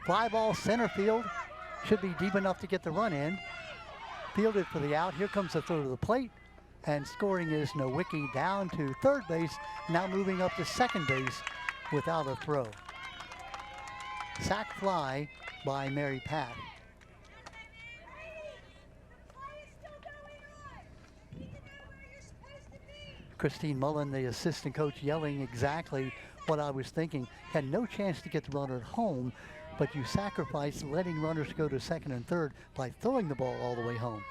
Fly ball center field. Should be deep enough to get the run in. Fielded for the out. Here comes the throw to the plate. And scoring is Nowicki down to 3rd base. Now moving up to second base without a throw. Sac fly by Mary Paff. Christine Mullen, the assistant coach, yelling exactly what I was thinking. Had no chance to get the runner at home, but you sacrificed letting runners go to 2nd and 3rd by throwing the ball all the way home.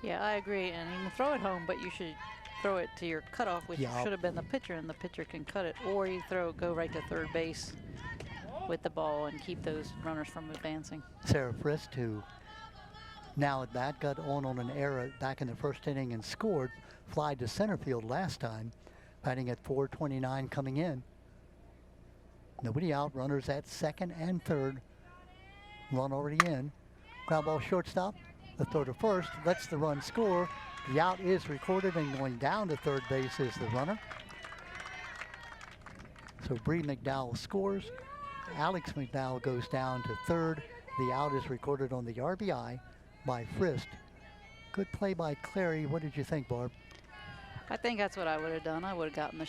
Yeah, I agree. And you can throw it home, but you should throw it to your cutoff, which should have been the pitcher, and the pitcher can cut it. Or you go right to 3rd base with the ball and keep those runners from advancing. Sarah Frist, who now at bat, got on an error back in the first inning and scored, fly to center field last time, batting at 429 coming in. Nobody out, runners at second and third. Run already in. Ground ball shortstop, the throw to first, lets the run score. The out is recorded, and going down to third base is the runner. So Bree McDowell scores. Alex McDowell goes down to third. The out is recorded on the RBI by Frist. Good play by Clary. What did you think, Barb? I think that's what I would have done. I would have gotten the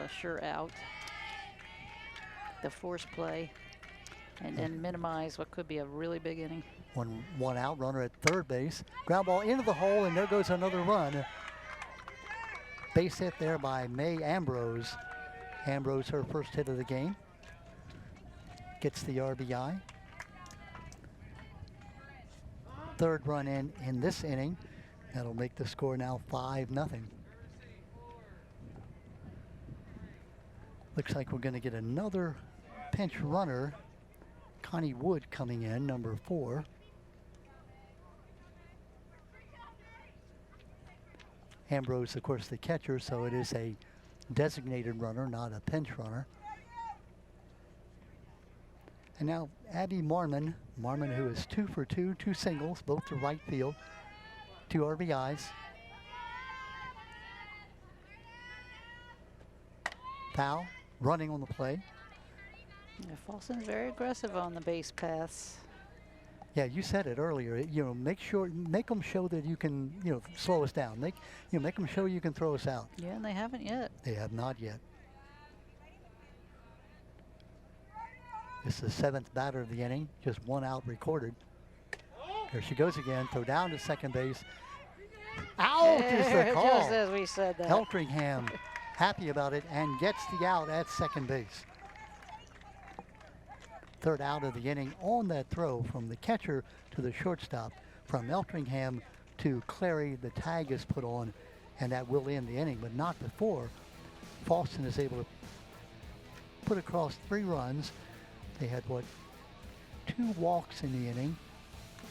sure out, the force play, and then minimize what could be a really big inning. One out, runner at third base. Ground ball into the hole, and there goes another run. Base hit there by May Ambrose. Ambrose, her first hit of the game. Gets the RBI. Third run in this inning. That'll make the score now 5-0. Looks like we're going to get another pinch runner. Connie Wood coming in, number 4. Ambrose, of course, the catcher, so it is a designated runner, not a pinch runner. And now Abby Marmon, who is 2 for 2, 2 singles, both to right field, 2 RBIs. Foul, running on the play. Yeah, Fallston's very aggressive on the base paths. Yeah, you said it earlier. You know, make them show that you can, slow us down. Make them show you can throw us out. Yeah, and they haven't yet. They have not yet. This is the 7th batter of the inning. Just 1 out recorded. There she goes again. Throw down to second base. Out is the call. Just as we said that. Eltringham happy about it and gets the out at second base. Third out of the inning on that throw from the catcher to the shortstop. From Eltringham to Clary, the tag is put on, and that will end the inning, but not before Fallston is able to put across 3 runs. They had, 2 walks in the inning.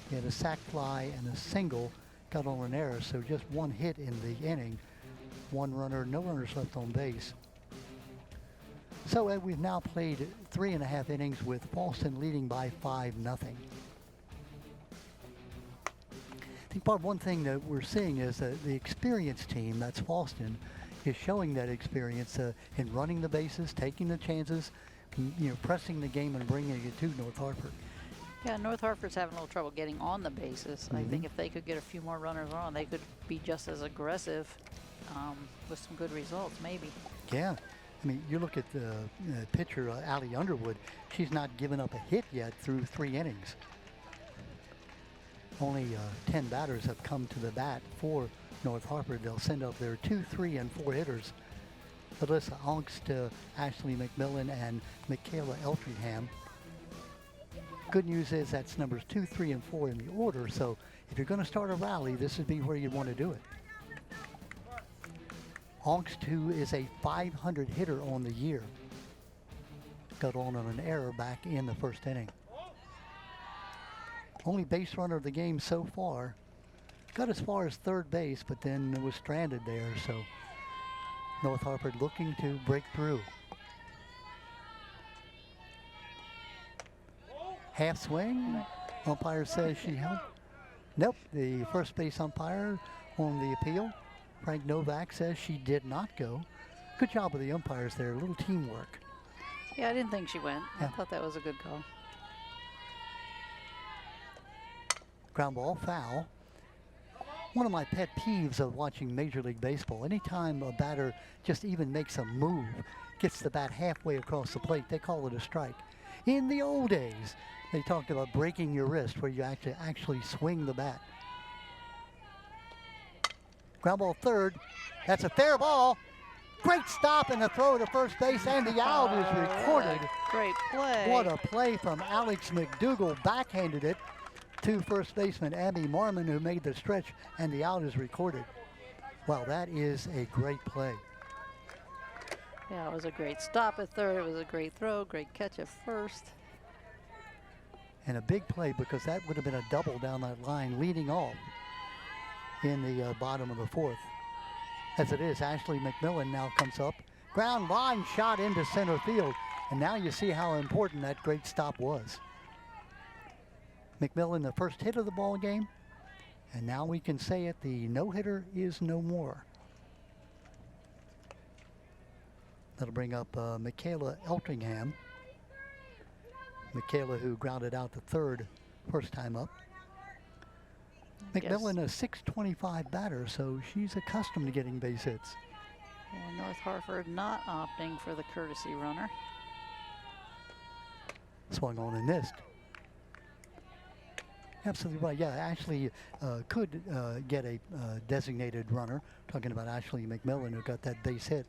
They had a sac fly and a single, got on an error, so just 1 hit in the inning. 1 runner, no runners left on base. So we've now played 3.5 innings with Fallston leading by 5-0. I think, Bob, one thing that we're seeing is that the experienced team, that's Fallston, is showing that experience in running the bases, taking the chances, pressing the game and bringing it to North Harford. Yeah, North Hartford's having a little trouble getting on the bases. I think if they could get a few more runners on, they could be just as aggressive with some good results, maybe. Yeah. I mean, you look at the pitcher, Allie Underwood. She's not given up a hit yet through 3 innings. Only 10 batters have come to the bat for North Harford. They'll send up their 2, 3, and 4 hitters. Alyssa Ongst, Ashley McMillan, and Michaela Eltringham. Good news is that's numbers 2, 3, and 4 in the order. So if you're going to start a rally, this would be where you'd want to do it. Ongst, who is a 500 hitter on the year, got on an error back in the first inning. Only base runner of the game so far. Got as far as third base, but then was stranded there. So North Harford looking to break through. Half swing. Umpire says she held. Nope, the first base umpire on the appeal, Frank Novak, says she did not go. Good job of the umpires there, a little teamwork. Yeah, I didn't think she went. Yeah. I thought that was a good call. Ground ball, foul. One of my pet peeves of watching Major League Baseball, anytime a batter just even makes a move, gets the bat halfway across the plate, they call it a strike. In the old days, they talked about breaking your wrist, where you actually swing the bat. Ground ball third. That's a fair ball. Great stop and a throw to first base, and the out is recorded. Great play. What a play from Alex McDougall. Backhanded it to first baseman Abby Marmon, who made the stretch, and the out is recorded. Wow, that is a great play. Yeah, it was a great stop at third. It was a great throw, great catch at first. And a big play because that would have been a double down that line leading off in the bottom of the fourth. As it is, Ashley McMillan now comes up. Ground line shot into center field. And now you see how important that great stop was. McMillan, the first hit of the ball game. And now we can say it, the no-hitter is no more. That'll bring up Michaela Eltingham. Michaela, who grounded out the third first time up. McMillan, a .625 batter, so she's accustomed to getting base hits. And North Harford not opting for the courtesy runner. Swung on and missed. Absolutely right. Yeah, Ashley could get a designated runner. Talking about Ashley McMillan, who got that base hit.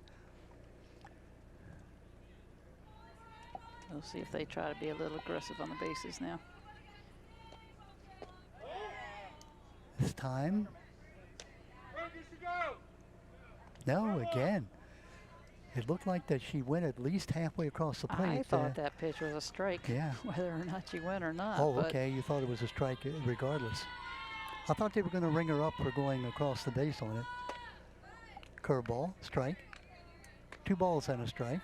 We'll see if they try to be a little aggressive on the bases now. This time. No, again. It looked like that she went at least halfway across the plate. I thought that pitch was a strike, yeah. Whether or not she went or not. Oh, okay. You thought it was a strike regardless. I thought they were going to ring her up for going across the base on it. Curveball, strike. 2 balls and a strike.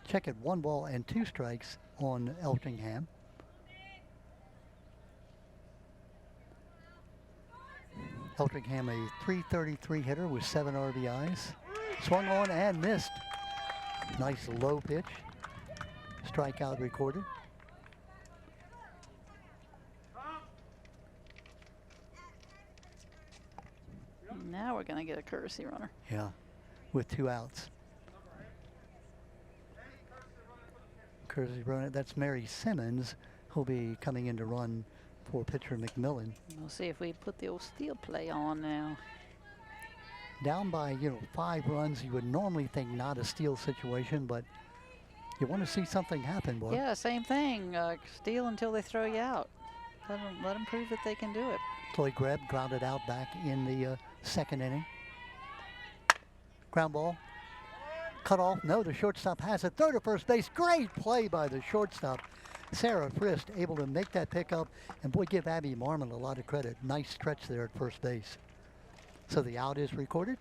Check it, 1 ball and 2 strikes on Eltingham. Eltingham, a .333 hitter with 7 RBIs. Swung on and missed. Nice low pitch. Strikeout recorded. Now we're going to get a courtesy runner. Yeah, with 2 outs. Courtesy runner, that's Mary Simmons, who'll be coming in to run for pitcher McMillan. We'll see if we put the old steal play on now. Down by, 5 runs, you would normally think not a steal situation, but you want to see something happen, boy. Yeah, same thing. Steal until they throw you out. Let them prove that they can do it. Chloe Greb grounded out back in the second inning. Ground ball. Cut off. No, the shortstop has it. Throw to first base. Great play by the shortstop. Sarah Frist able to make that pickup. And boy, give Abby Marmon a lot of credit. Nice stretch there at first base. So the out is recorded.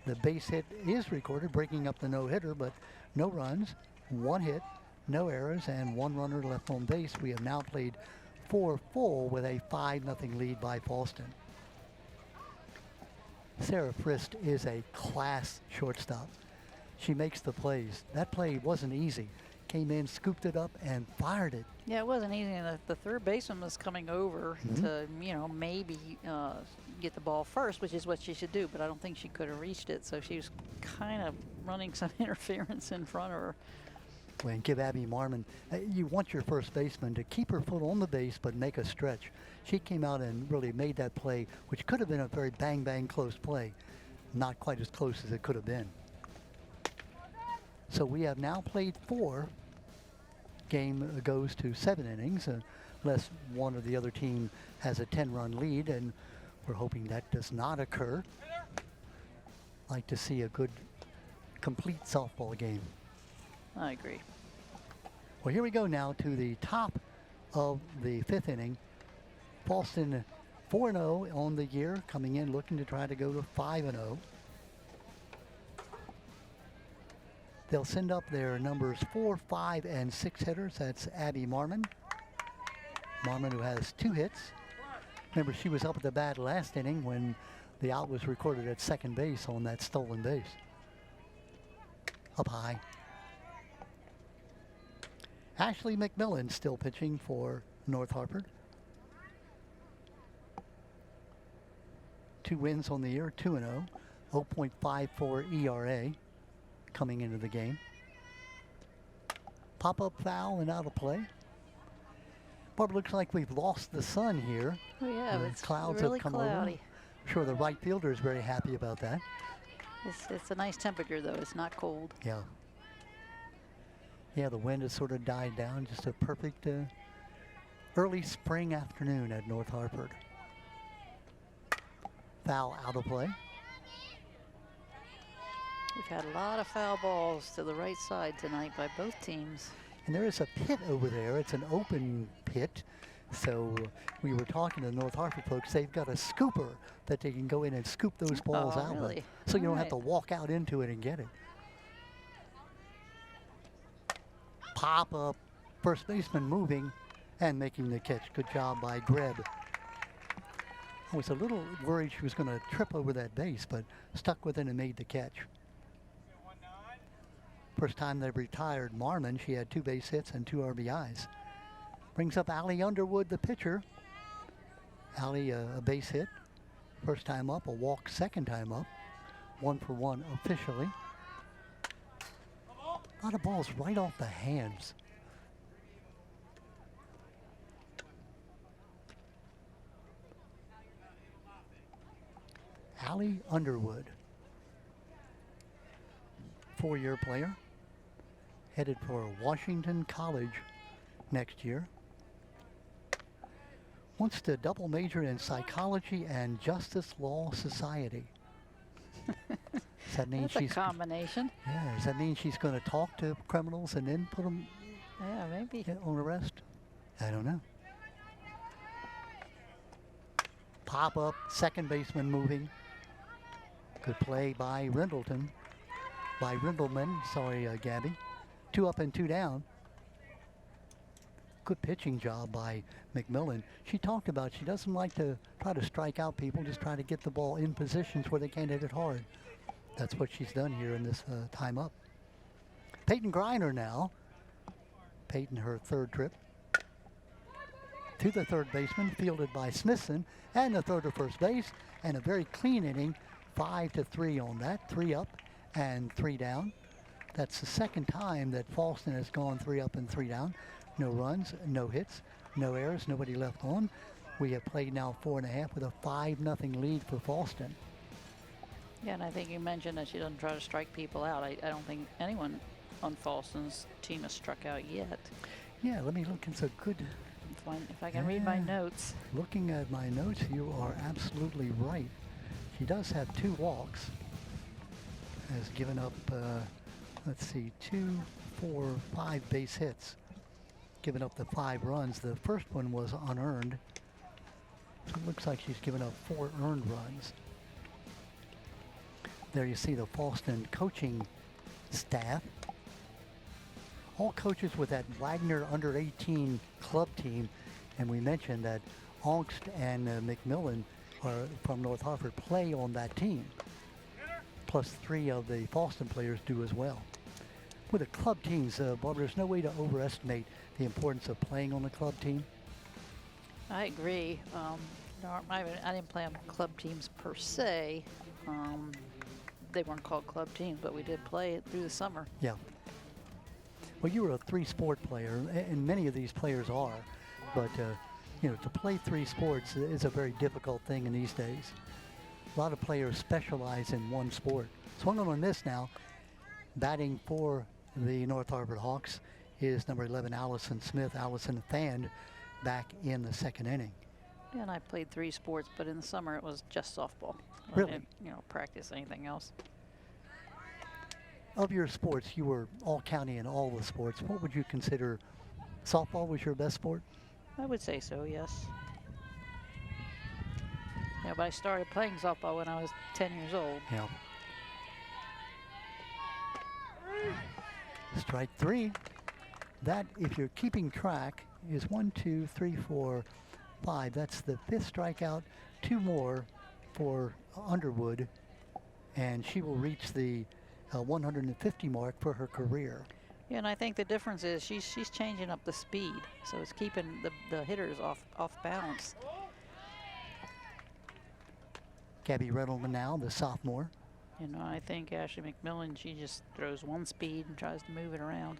The base hit is recorded, breaking up the no-hitter, but no runs, 1 hit, no errors, and 1 runner left on base. We have now played 4 full with a 5-0 lead by Fallston. Sarah Frist is a class shortstop. She makes the plays. That play wasn't easy. Came in, scooped it up, and fired it. Yeah, it wasn't easy. And the third baseman was coming over to, maybe get the ball first, which is what she should do. But I don't think she could have reached it. So she was kind of running some interference in front of her. And give Abby Marmon, you want your first baseman to keep her foot on the base but make a stretch. She came out and really made that play, which could have been a very bang close play. Not quite as close as it could have been. So we have now played 4. Game goes to 7 innings, unless one or the other team has a 10-run lead, and we're hoping that does not occur. Like to see a good, complete softball game. I agree. Well, here we go now to the top of the 5th inning. Fallston 4-0 on the year, coming in looking to try to go to 5-0. They'll send up their numbers 4, 5, and 6 hitters. That's Abby Marmon. Marmon, who has 2 hits. Remember, she was up at the bat last inning when the out was recorded at second base on that stolen base. Up high. Ashley McMillan still pitching for North Harford. 2 wins on the year, 2-0, 0.54 ERA coming into the game. Pop-up foul and out of play. Barbara, looks like we've lost the sun here. Oh yeah, The it's clouds really have come cloudy. over. I'm sure the right fielder is very happy about that. It's a nice temperature though. It's not cold. Yeah. Yeah, the wind has sort of died down. Just a perfect early spring afternoon at North Harford. Foul out of play. We've had a lot of foul balls to the right side tonight by both teams. And there is a pit over there. It's an open pit. So we were talking to the North Harford folks. They've got a scooper that they can go in and scoop those balls Oh, out really? with. So you don't have Alright. to walk out into it and get it. Pop up, first baseman moving and making the catch. Good job by Greb. I was a little worried she was going to trip over that base, but stuck with it and made the catch. First time they've retired Marmon, she had 2 base hits and 2 RBIs. Brings up Allie Underwood, the pitcher. Allie, a base hit. First time up, a walk second time up. 1 for 1 officially. A lot of balls right off the hands. Allie Underwood, 4-year player, headed for Washington College next year. Wants to double major in psychology and justice law society. Does that mean That's a she's combination. Yeah, does that mean she's going to talk to criminals and then put them Yeah, maybe. on arrest? I don't know. Pop up, second baseman moving. Good play by Rindleman. Sorry, Gabby. 2 up and 2 down. Good pitching job by McMillan. She talked about she doesn't like to try to strike out people, just try to get the ball in positions where they can't hit it hard. That's what she's done here in this time up. Peyton Griner now. Peyton, her 3rd trip. To the third baseman, fielded by Smithson, and the throw to first base, and a very clean inning, 5-3 on that, 3 up and 3 down. That's the second time that Fallston has gone 3 up and 3 down. No runs, no hits, no errors, nobody left on. We have played now 4.5 with a 5-0 lead for Fallston. Yeah, and I think you mentioned that she doesn't try to strike people out. I don't think anyone on Fallston's team has struck out yet. Yeah, let me look. It's a good. If I can read my notes. Looking at my notes, you are absolutely right. She does have 2 walks. Has given up, let's see, 2, 4, 5 base hits. Given up the 5 runs. The first one was unearned. So it looks like she's given up 4 earned runs. There you see the Fallston coaching staff. All coaches with that Wagner under 18 club team, and we mentioned that Ongst and McMillan are from North Harford play on that team. Plus 3 of the Fallston players do as well. With the club teams, Barbara, there's no way to overestimate the importance of playing on the club team. I agree. No, I didn't play on club teams per se. They weren't called club teams, but we did play it through the summer. Yeah. Well, you were a 3-sport player, and many of these players are, but you know, to play 3 sports is a very difficult thing in these days. A lot of players specialize in one sport. Swung on this now, batting for the North Harford Hawks is number 11, Allison Smith. Allison fanned back in the 2nd inning. Yeah, and I played 3 sports, but in the summer it was just softball. Really? I didn't, practice anything else. Of your sports, you were all county in all the sports. What would you consider? Softball was your best sport? I would say so, yes. Yeah, but I started playing softball when I was 10 years old. Yeah. Strike 3. That, if you're keeping track, is 1, 2, 3, 4, 5. That's the 5th strikeout. 2 more for Underwood, and she will reach the 150 mark for her career. Yeah, and I think the difference is she's changing up the speed, so it's keeping the hitters off balance. Gabby Reynolds now, the sophomore. I think Ashley McMillan, she just throws one speed and tries to move it around.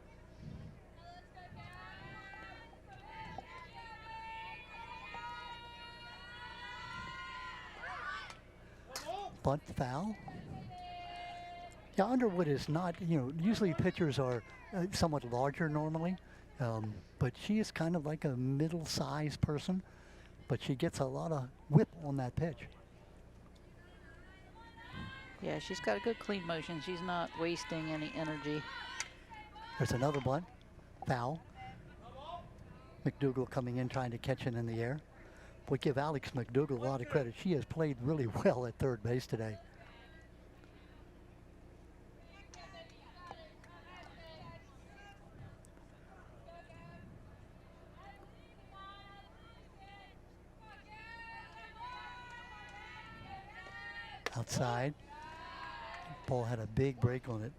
Bunt foul. Yeah, Underwood is not, usually pitchers are somewhat larger normally, but she is kind of like a middle-sized person, but she gets a lot of whip on that pitch. Yeah, she's got a good clean motion. She's not wasting any energy. There's another bunt. foul. McDougal coming in trying to catch it in the air. We give Alex McDougal a lot of credit. She has played really well at third base today. Outside. Ball had a big break on it.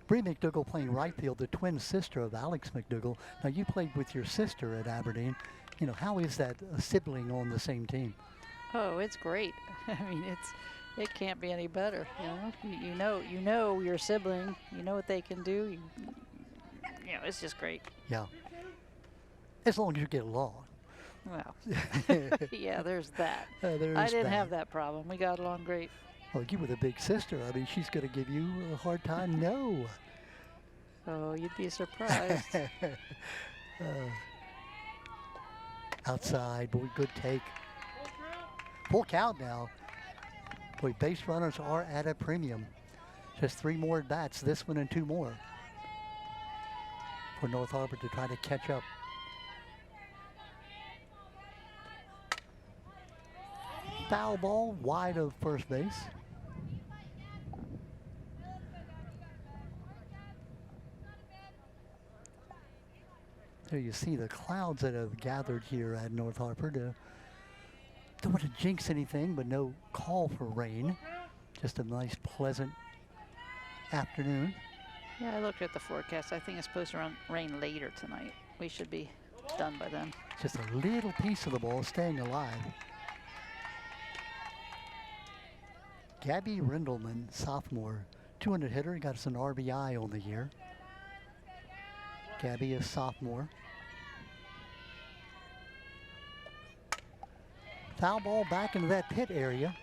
Bree McDougal playing right field, the twin sister of Alex McDougal. Now, you played with your sister at Aberdeen. You know, how is that, a sibling on the same team? Oh, it's great. I mean, it can't be any better. You know your sibling. You know what they can do. You know, it's just great. Yeah. As long as you get along. Well, yeah, there's that. There's I didn't that. have that problem. We got along great. Well, you were the big sister. I mean, she's going to give you a hard time. No. Oh, you'd be surprised. Outside, boy, good take. Full count now. Boy, base runners are at a premium. Just 3 more at bats, this one and 2 more for North Harford to try to catch up. Foul ball wide of first base. There you see the clouds that have gathered here at North Harford. Don't want to jinx anything, but no call for rain. Just a nice, pleasant afternoon. Yeah, I looked at the forecast. I think it's supposed to rain later tonight. We should be done by then. Just a little piece of the ball staying alive. Gabby Rindelman, sophomore, 200 hitter, got us an RBI on the year. Gabby is sophomore. Foul ball back into that pit area.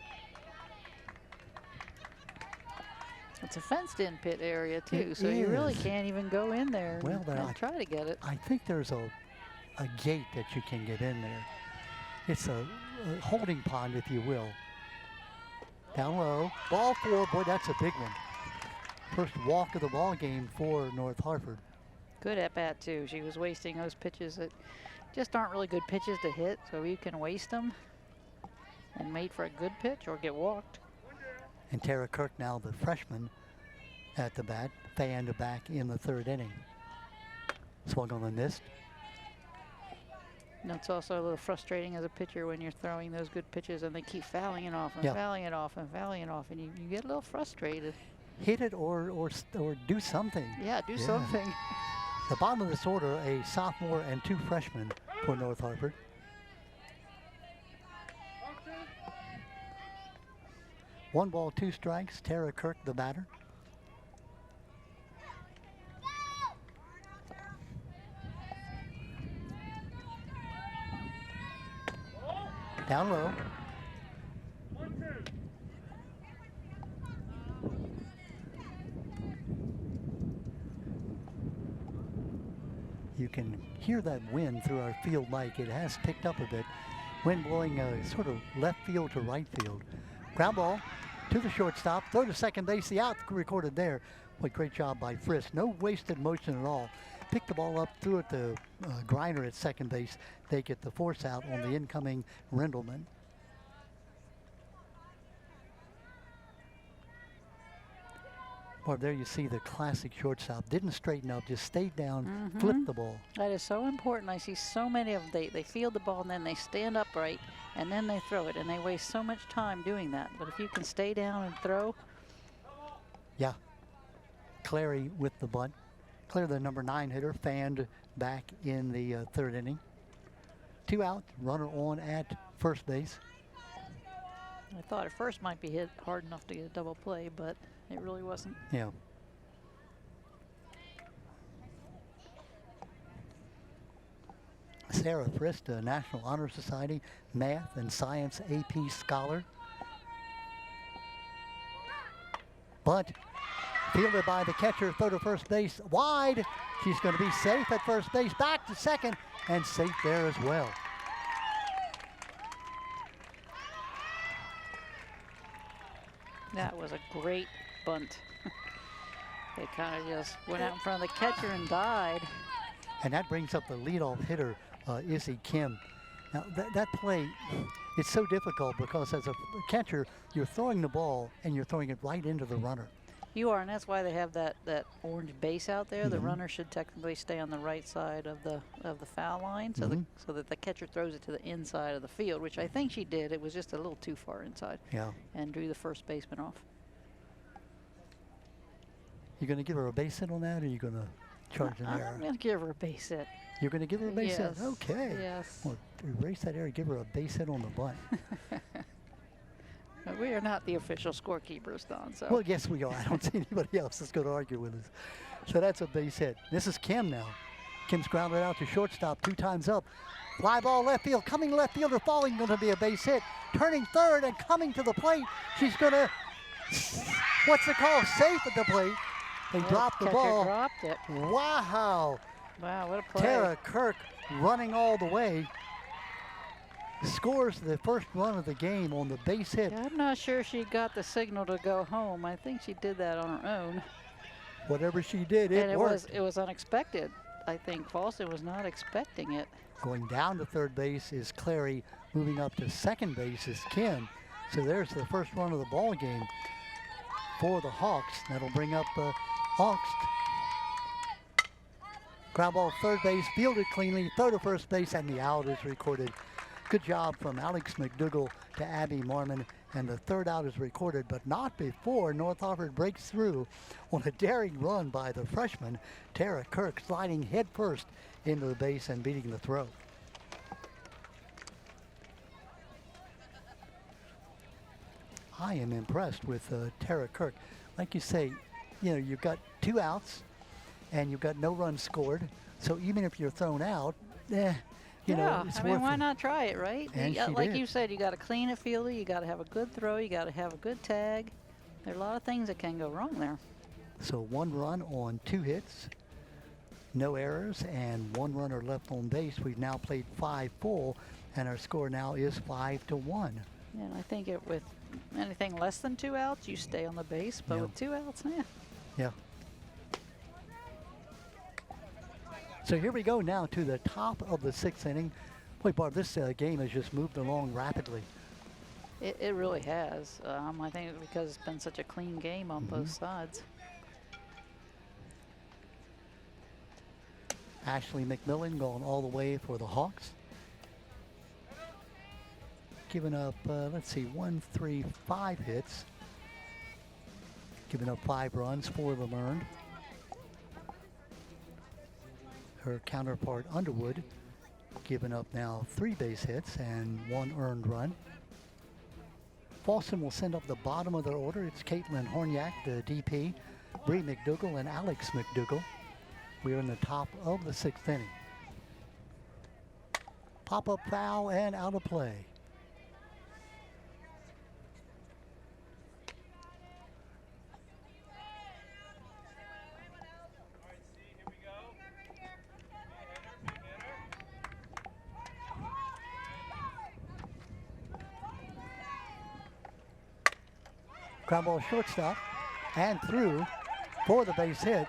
It's a fenced-in pit area too, It so you really is. can't even go in there Well, then and try to get it. I think there's a gate that you can get in there. It's a holding pond, if you will. Down low, ball 4. Boy, that's a big one. First walk of the ball game for North Harford. Good at bat too. She was wasting those pitches that just aren't really good pitches to hit, so you can waste them and wait for a good pitch or get walked. And Tara Kirk, now the freshman at the bat, fanned back in the 3rd inning. Swung on the mist. And it's also a little frustrating as a pitcher when you're throwing those good pitches and they keep fouling it off and Yeah. fouling it off and fouling it off, and you get a little frustrated. Hit it or do something. Yeah, do Yeah. something. The bottom of this order, a sophomore and 2 freshmen for North Harford. One ball, 2 strikes. Tara Kirk, the batter. Down low. You can hear that wind through our field mic. It has picked up a bit. Wind blowing sort of left field to right field. Ground ball to the shortstop. Throw to second base. The out recorded there. What great job by Frisk. No wasted motion at all. Picked the ball up, threw it to Griner at second base. They get the force out on the incoming Rindelman. Well, there you see the classic shortstop. Didn't straighten up, just stayed down, flipped the ball. That is so important. I see so many of them. They field the ball and then they stand upright and then they throw it, and they waste so much time doing that. But if you can stay down and throw. Yeah. Clary with the bunt. Claire, the number 9 hitter, fanned back in the 3rd inning. 2 out, runner on at first base. I thought at first might be hit hard enough to get a double play, but it really wasn't. Yeah. Sarah Frist, a National Honor Society Math and Science AP Scholar. Bunt fielded by the catcher, throw to first base, wide. She's going to be safe at first base, back to second, and safe there as well. That was a great bunt. They kind of just went out in front of the catcher and died. And that brings up the leadoff hitter, Izzy Kim. Now, that play, it's so difficult because as a catcher, you're throwing the ball and you're throwing it right into the runner. You are, and that's why they have that orange base out there. The runner should technically stay on the right side of the foul line, so so that the catcher throws it to the inside of the field, which I think she did. It was just a little too far inside. Yeah. And drew the first baseman off. You going to give her a base hit on that, or are you going to charge an error? I'm going to give her a base hit. You're going to give her a base hit? Yes. Okay. Yes. Well, erase that error. Give her a base hit on the bunt. We are not the official scorekeepers, Don. So. Well, yes, we are. I don't see anybody else that's going to argue with us. So that's a base hit. This is Kim now. Kim's grounded out to shortstop 2 times up. Fly ball left field. Coming left fielder falling, going to be a base hit. Turning third and coming to the plate. She's going to, what's the call? Safe at the plate. They dropped the ball. Dropped it. Wow. Wow, what a play. Tara Kirk running all the way. Scores the first run of the game on the base hit. Yeah, I'm not sure she got the signal to go home. I think she did that on her own. Whatever she did, it worked. It was unexpected. I think Fallston was not expecting it. Going down to third base is Clary. Moving up to second base is Kim. So there's the first run of the ball game for the Hawks. That'll bring up Hawks. Ground ball third base, fielded cleanly, throw to first base, and the out is recorded. Good job from Alex McDougall to Abby Marmon, and the third out is recorded, but not before North Harford breaks through on a daring run by the freshman, Tara Kirk, sliding head first into the base and beating the throw. I am impressed with Tara Kirk. Like you say, you know, you've got 2 outs and you've got no runs scored. So even if you're thrown out, you know, it's I worth mean, why it. not try it, right? And she like did. you said, you got to clean it fielder, you got to have a good throw, you got to have a good tag. There are a lot of things that can go wrong there. So 1 run on 2 hits, no errors, and 1 runner left on base. We've now played 5 full, and our score now is 5-1. And I think with anything less than 2 outs, you stay on the base, but Yeah. with 2 outs, Yeah. So here we go now to the top of the 6th inning. Boy, Barb, this game has just moved along rapidly. It really has. I think it's because it's been such a clean game on both sides. Ashley McMillan going all the way for the Hawks. Giving up, let's see, 1, 3, 5 hits. Giving up 5 runs, 4 of them earned. Her counterpart Underwood giving up now 3 base hits and 1 earned run. Fallston will send up the bottom of their order. It's Caitlin Horniak, the DP, Bree McDougall, and Alex McDougall. We are in the top of the 6th inning. Pop-up foul and out of play. Ground ball shortstop and through for the base hit,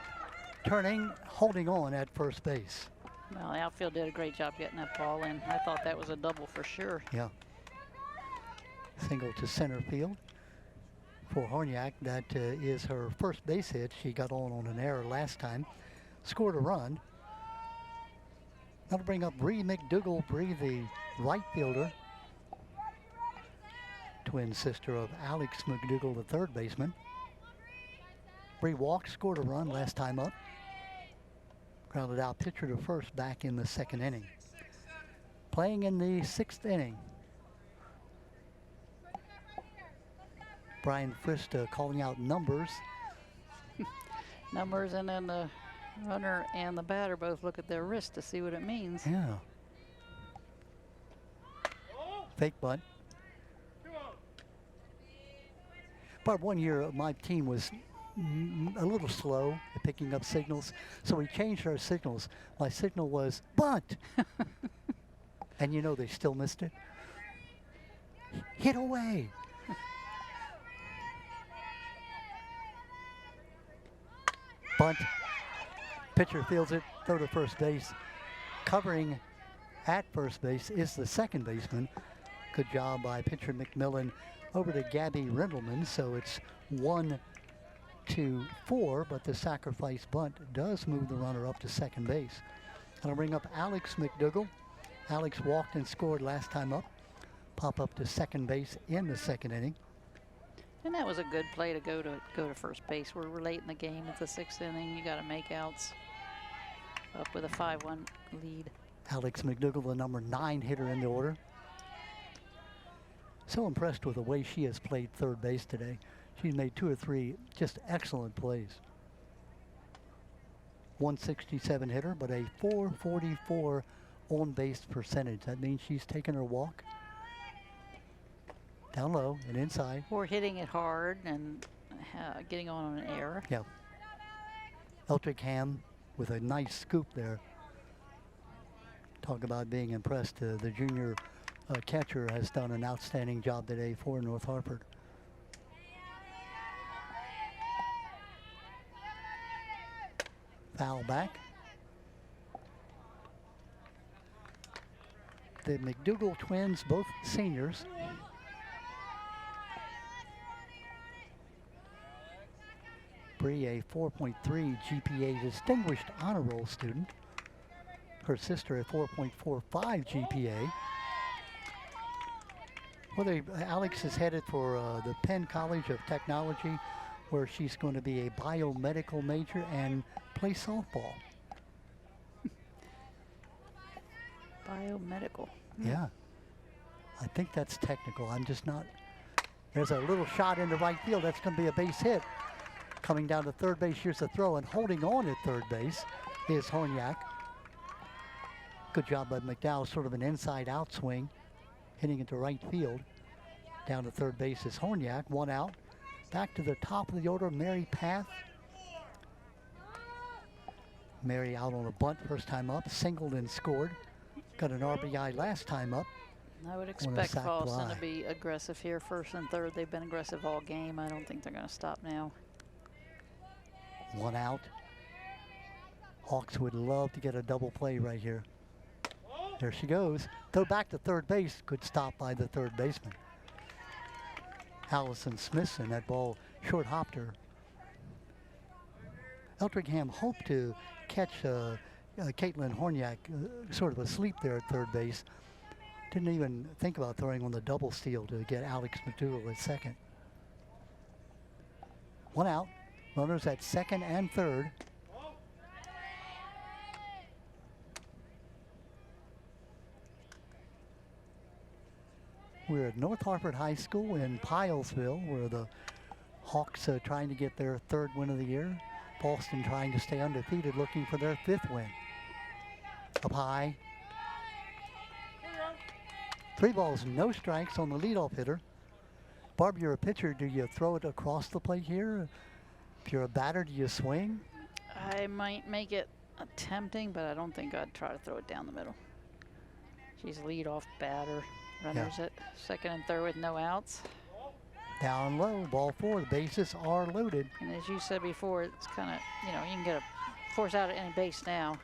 turning, holding on at first base. Well, the outfield did a great job getting that ball in. I thought that was a double for sure. Yeah. Single to center field for Horniak. That is her first base hit. She got on an error last time. Scored a run. That'll bring up Bree McDougall. Bree, the right fielder. Twin sister of Alex McDougall, the third baseman. Bree walked, scored a run last time up. Grounded out pitcher to first back in the 2nd inning. Playing in the 6th inning. Brian Frist calling out numbers. Numbers, and then the runner and the batter both look at their wrist to see what it means. Yeah. Fake bunt. Barb, one year my team was a little slow at picking up signals, so we changed our signals. My signal was bunt. And you know they still missed it. Hit away. Bunt. Pitcher fields it, throw to first base. Covering at first base is the second baseman. Good job by pitcher McMillan over to Gabby Rindleman. So it's 1-4, but the sacrifice bunt does move the runner up to second base. That'll bring up Alex McDougall. Alex walked and scored last time up. Pop up to second base in the second inning. And that was a good play to go to first base. We're late in the game. It's the sixth inning. You got to make outs. Up with a 5-1 lead. Alex McDougall, the number 9 hitter in the order. So impressed with the way she has played third base today. She's made 2 or 3 just excellent plays. 167 hitter, but a 444 on base percentage. That means she's taking her walk. Down low and inside. Or hitting it hard and getting on an error. Yeah. Eltrickham with a nice scoop there. Talk about being impressed. The junior catcher has done an outstanding job today for North Harford. Foul back. The McDougall twins, both seniors. Bree, a 4.3 GPA distinguished honor roll student. Her sister, a 4.45 GPA. Well, Alex is headed for the Penn College of Technology, where she's going to be a biomedical major and play softball. Biomedical. Yeah. I think that's technical. I'm just not. There's a little shot into right field. That's going to be a base hit. Coming down to third base, here's the throw, and holding on at third base is Horniak. Good job by McDowell, sort of an inside-out swing, hitting it to right field. Down to third base is Horniak, 1 out. Back to the top of the order, Mary Path. Mary out on a bunt first time up, singled and scored. Got an RBI last time up. I would expect Fallston to be aggressive here, first and third. They've been aggressive all game. I don't think they're going to stop now. 1 out. Hawks would love to get a double play right here. There she goes. Throw back to third base. Good stop by the third baseman. Allison Smithson, that ball short hopped her. Eltrickham hoped to catch Caitlin Horniak sort of asleep there at third base. Didn't even think about throwing on the double steal to get Alex McDougall at second. 1 out. Runners at second and third. We're at North Harford High School in Pilesville, where the Hawks are trying to get their 3rd win of the year. Fallston trying to stay undefeated, looking for their 5th win. Up high. 3 balls, no strikes on the leadoff hitter. Barb, you're a pitcher. Do you throw it across the plate here? If you're a batter, do you swing? I might make it tempting, but I don't think I'd try to throw it down the middle. She's leadoff batter. Runners at second and third with no outs. Down low, ball 4. The bases are loaded. And as you said before, it's kind of, you know, you can get a force out at any base now.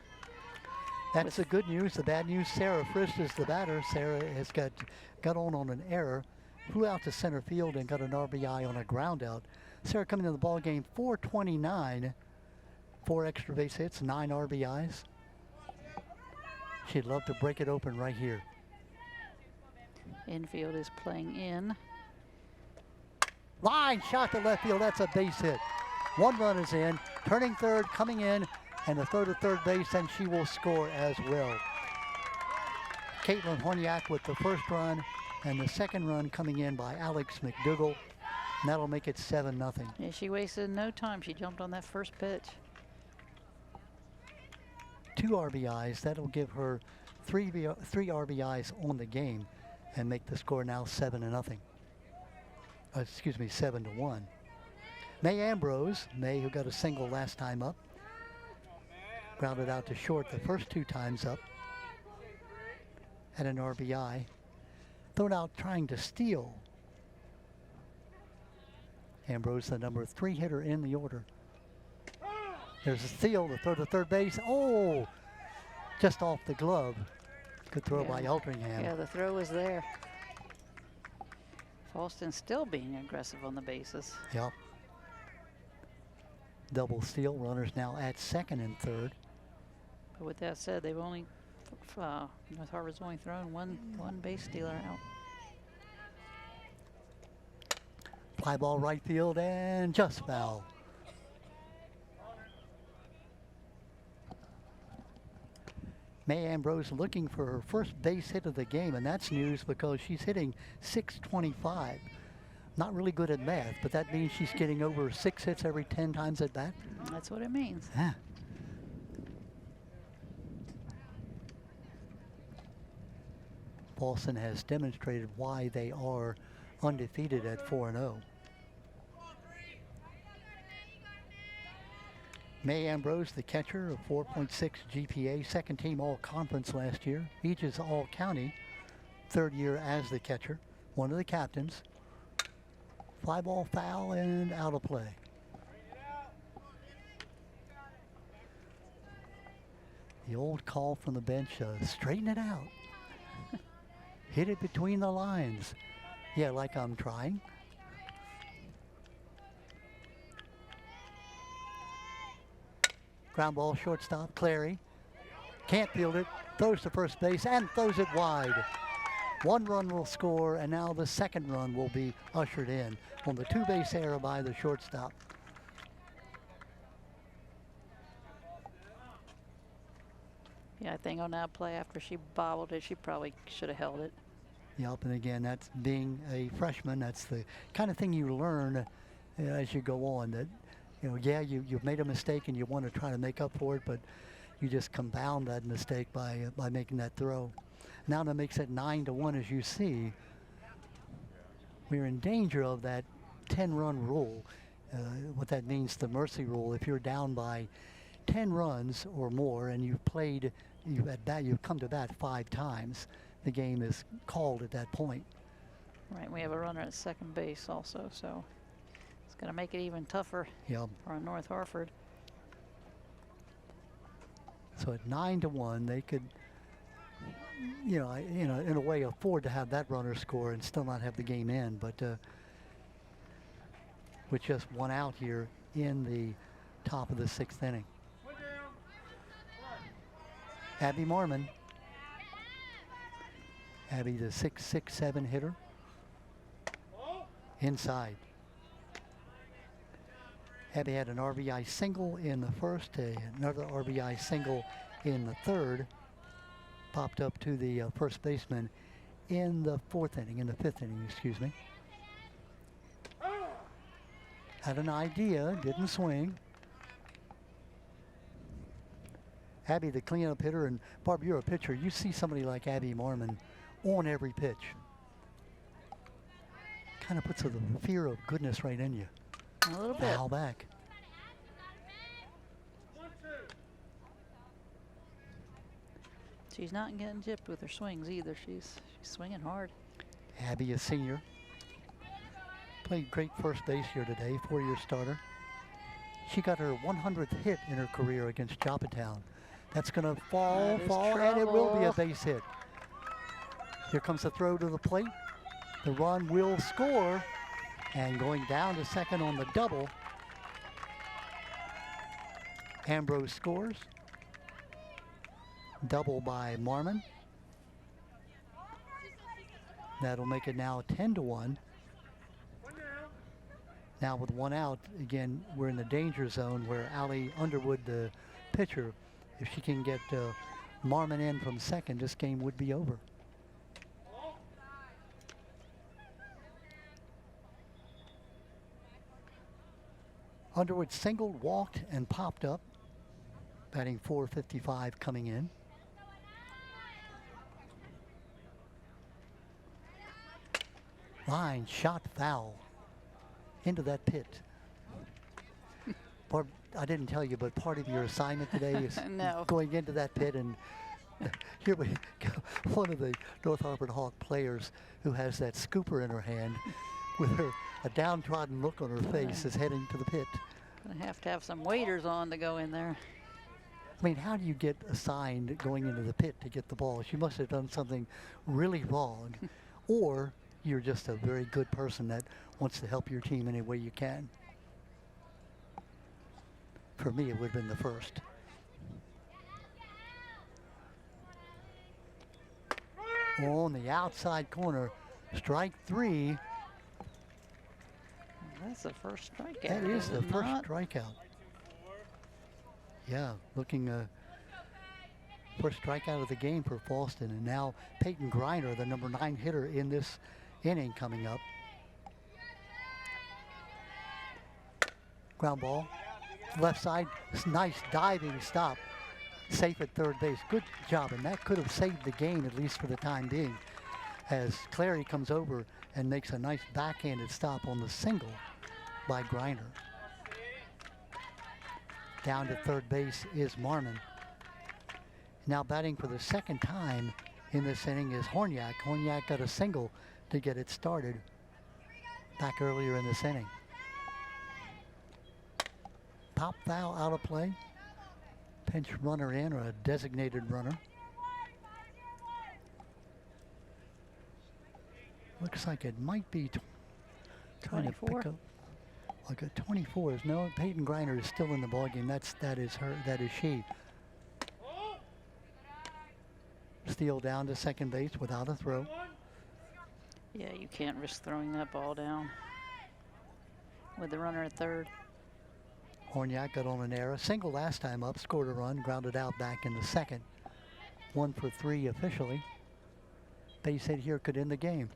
That's the good news. The bad news, Sarah Frist is the batter. Sarah has got on an error, flew out to center field and got an RBI on a ground out. Sarah coming into the ball game, 429, 4 extra base hits, 9 RBIs. She'd love to break it open right here. Infield is playing in. Line shot to left field. That's a base hit. 1 run is in. Turning third, coming in, and a throw to third base, and she will score as well. Caitlin Horniak with the first run, and the second run coming in by Alex McDougall. And that'll make it 7-0. Yeah, she wasted no time. She jumped on that first pitch. 2 RBIs. That'll give her 3 RBIs on the game and make the score now 7-0. Excuse me, 7-1. May Ambrose, who got a single last time up, grounded out to short the first 2 times up, had an RBI, thrown out trying to steal. Ambrose, the number 3 hitter in the order. There's a steal, the throw to third base. Oh, just off the glove. Good throw by Altringham. Yeah, the throw was there. Fallston still being aggressive on the bases. Yep. Double steal, runners now at second and third. But with that said, they've only, North Harford's only thrown one base stealer out. Fly ball right field and just foul. May Ambrose looking for her first base hit of the game, and that's news because she's hitting .625. Not really good at math, but that means she's getting over 6 hits every 10 times at bat. That's what it means. Yeah. Fallston has demonstrated why they are undefeated at 4-0. May Ambrose, the catcher, a 4.6 GPA, second team all-conference last year. Beaches all-county, third year as the catcher, one of the captains. Fly ball foul and out of play. The old call from the bench, straighten it out. Hit it between the lines. Yeah, like I'm trying. Ground ball, shortstop, Clary. Can't field it, throws to first base and throws it wide. One run will score, and now the second run will be ushered in on the two-base error by the shortstop. Yeah, I think on that play after she bobbled it, she probably should have held it. Yep, and again, that's being a freshman. That's the kind of thing you learn as you go on. That, you know, yeah, you've made a mistake and you want to try to make up for it, but you just compound that mistake by making that throw. Now that makes it 9-1, as you see. We're in danger of that 10-run rule. What that means, the mercy rule. If you're down by 10 runs or more and you've played, you've come to bat 5 times, the game is called at that point. Right, we have a runner at second base also, so it's going to make it even tougher for North Harford. So at 9-1, they could, in a way, afford to have that runner score and still not have the game end. But with just one out here in the top of the 6th inning. Abby Marmon. Abby, the 6'7" hitter. Inside. Abby had an RBI single in the first, another RBI single in the third. Popped up to the first baseman in the 5th inning, excuse me. Had an idea, didn't swing. Abby, the cleanup hitter, and Barb, you're a pitcher. You see somebody like Abby Marmon on every pitch. Kind of puts the fear of goodness right in you. A little bit. Foul back. She's not getting gypped with her swings either. She's swinging hard. Abby, a senior. Played great first base here today, 4-year starter. She got her 100th hit in her career against Joppatown. That's going to fall, and it will be a base hit. Here comes the throw to the plate. The run will score, and going down to second on the double. Ambrose scores. Double by Marmon. That'll make it now 10-1. Now with one out, again, we're in the danger zone where Allie Underwood, the pitcher, if she can get Marmon in from second, this game would be over. Underwood singled, walked, and popped up, batting .455 coming in. Line shot foul into that pit. I didn't tell you, but part of your assignment today is going into that pit, and here we go. One of the North Harford Hawk players who has that scooper in her hand with a downtrodden look on her face is heading to the pit. Gonna have to have some waders on to go in there. I mean, how do you get assigned going into the pit to get the ball? She must have done something really wrong, or you're just a very good person that wants to help your team any way you can. For me, it would have been the first. On the outside corner, strike 3. That's the first strikeout. That is the first not? strikeout. Yeah, looking first strikeout of the game for Fallston, and now Peyton Griner, the number 9 hitter in this inning, coming up. Ground ball, left side, nice diving stop, safe at third base. Good job, and that could have saved the game, at least for the time being, as Clary comes over and makes a nice backhanded stop on the single by Griner. Down to third base is Marmon. Now batting for the second time in this inning is Horniak. Horniak got a single to get it started back earlier in this inning. Pop foul out of play. Pinch runner in, or a designated runner. Looks like it might be trying to 24. pick up. Like a 24 is no. Peyton Griner is still in the ballgame. That is her. That is she. Steal down to second base without a throw. Yeah, you can't risk throwing that ball down with the runner at third. Horniak got on an error. Single last time up, scored a run, grounded out back in the second. 1 for 3 officially. Base hit here could end the game.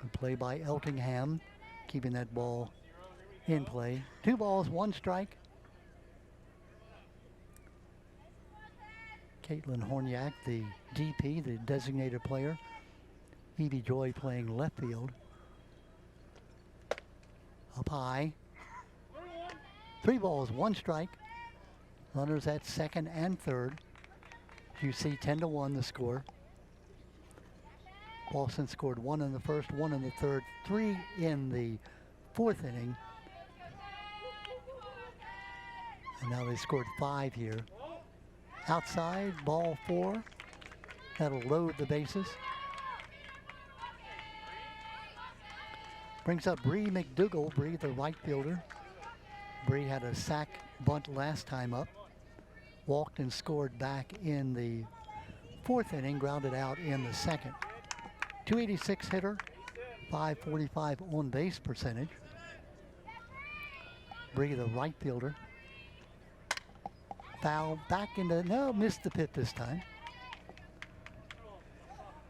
Good play by Eltingham, keeping that ball in play. 2 balls, 1 strike. Caitlin Horniak, the DP, the designated player. Evie Joy playing left field. Up high. 3 balls, 1 strike. Runners at second and third. You see 10-1 the score. Fallston scored 1 in the first, 1 in the third, 3 in the fourth inning. And now they scored 5 here. Outside, ball 4. That'll load the bases. Brings up Bree McDougall, Bree the right fielder. Bree had a sac bunt last time up. Walked and scored back in the fourth inning, grounded out in the second. 286 hitter, 545 on base percentage. Bree the right fielder. Foul back into, no, missed the pit this time.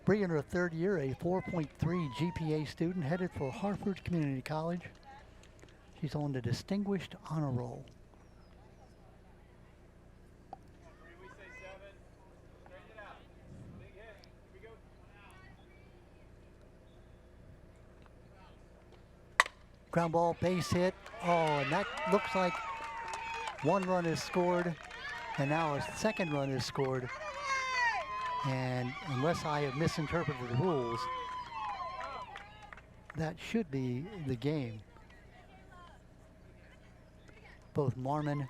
Bree in her third year, a 4.3 GPA student, headed for Harford Community College. She's on the Distinguished Honor Roll. Ground ball, base hit. Oh, and that looks like 1 run is scored, and now a second run is scored. And unless I have misinterpreted the rules, that should be the game. Both Marmon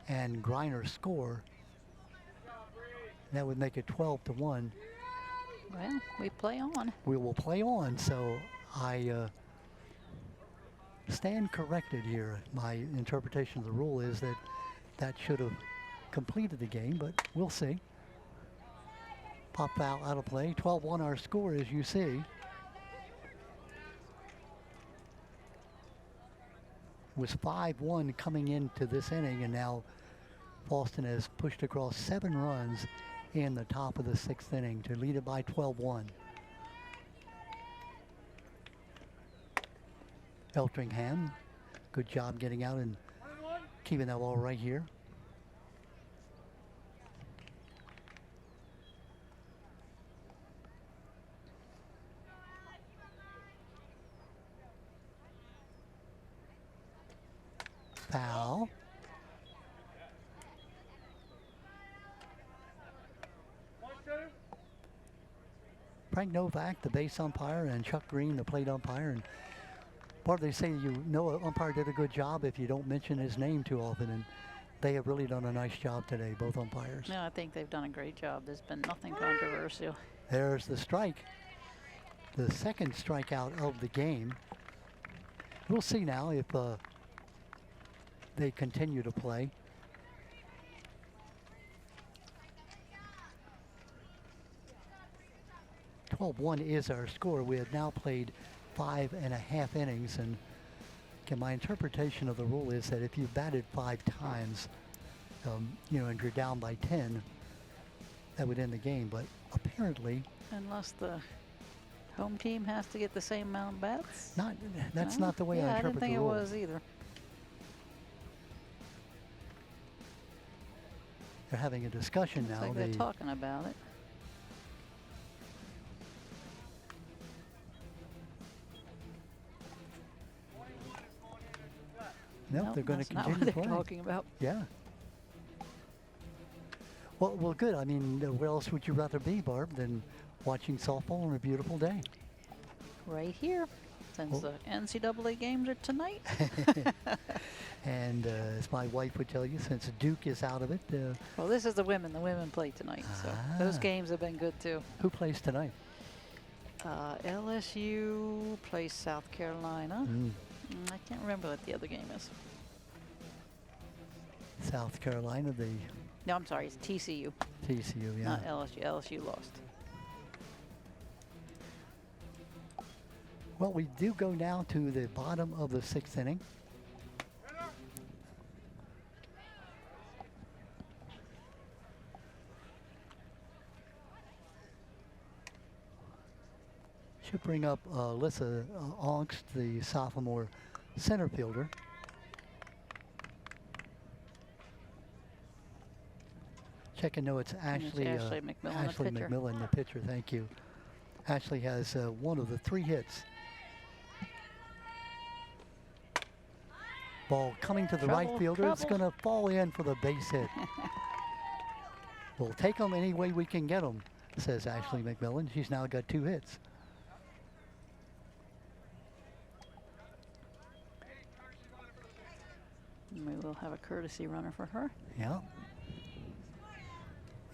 and Griner score. That would make it 12-1. Well, we play on. We will play on, so I stand corrected here. My interpretation of the rule is that that should have completed the game, but we'll see. Pop foul out of play. 12-1 our score, as you see. It was 5-1 coming into this inning, and now Fallston has pushed across 7 runs in the top of the 6th inning to lead it by 12-1. Eltingham, good job getting out and keeping that ball right here. Foul. Frank Novak, the base umpire, and Chuck Green, the plate umpire. And Barb, they say you know an umpire did a good job if you don't mention his name too often, and they have really done a nice job today, both umpires. No, I think they've done a great job. There's been nothing controversial. There's the strike. The second strikeout of the game. We'll see now if they continue to play. "12-1 is our score. We have now played 5.5 innings, and again, my interpretation of the rule is that if you've batted 5 times, you know, and you're down by 10, that would end the game. But apparently, Unless the home team has to get the same amount of bats. that's No? not the way Yeah, I interpret didn't think the it rule. was either. They're having a discussion Looks now. like they're talking about it. Nope, they're going to that's not continue what they're playing. talking about. Yeah. Well, good. I mean, where else would you rather be, Barb, than watching softball on a beautiful day? Right here, since Well- the NCAA games are tonight. And as my wife would tell you, since Duke is out of it, Well, this is the women. The women play tonight, so those Ah. games have been good too. who plays tonight? LSU plays South Carolina. I can't remember what the other game is. South Carolina, the No, I'm sorry, it's TCU, TCU, yeah. not LSU. LSU lost. Well, we do go now to the bottom of the 6th inning. Should bring up Alyssa Ongst, the sophomore center fielder. Checking, no, it's Ashley Ashley McMillan, the Ashley pitcher. McMillan, the pitcher. Thank you. Ashley has one of the 3 hits. Ball coming to the right Trouble, fielder. It's trouble. going to fall in for the base hit. We'll take them any way we can get them, says Ashley McMillan. She's now got 2 hits. And we will have a courtesy runner for her. Yeah.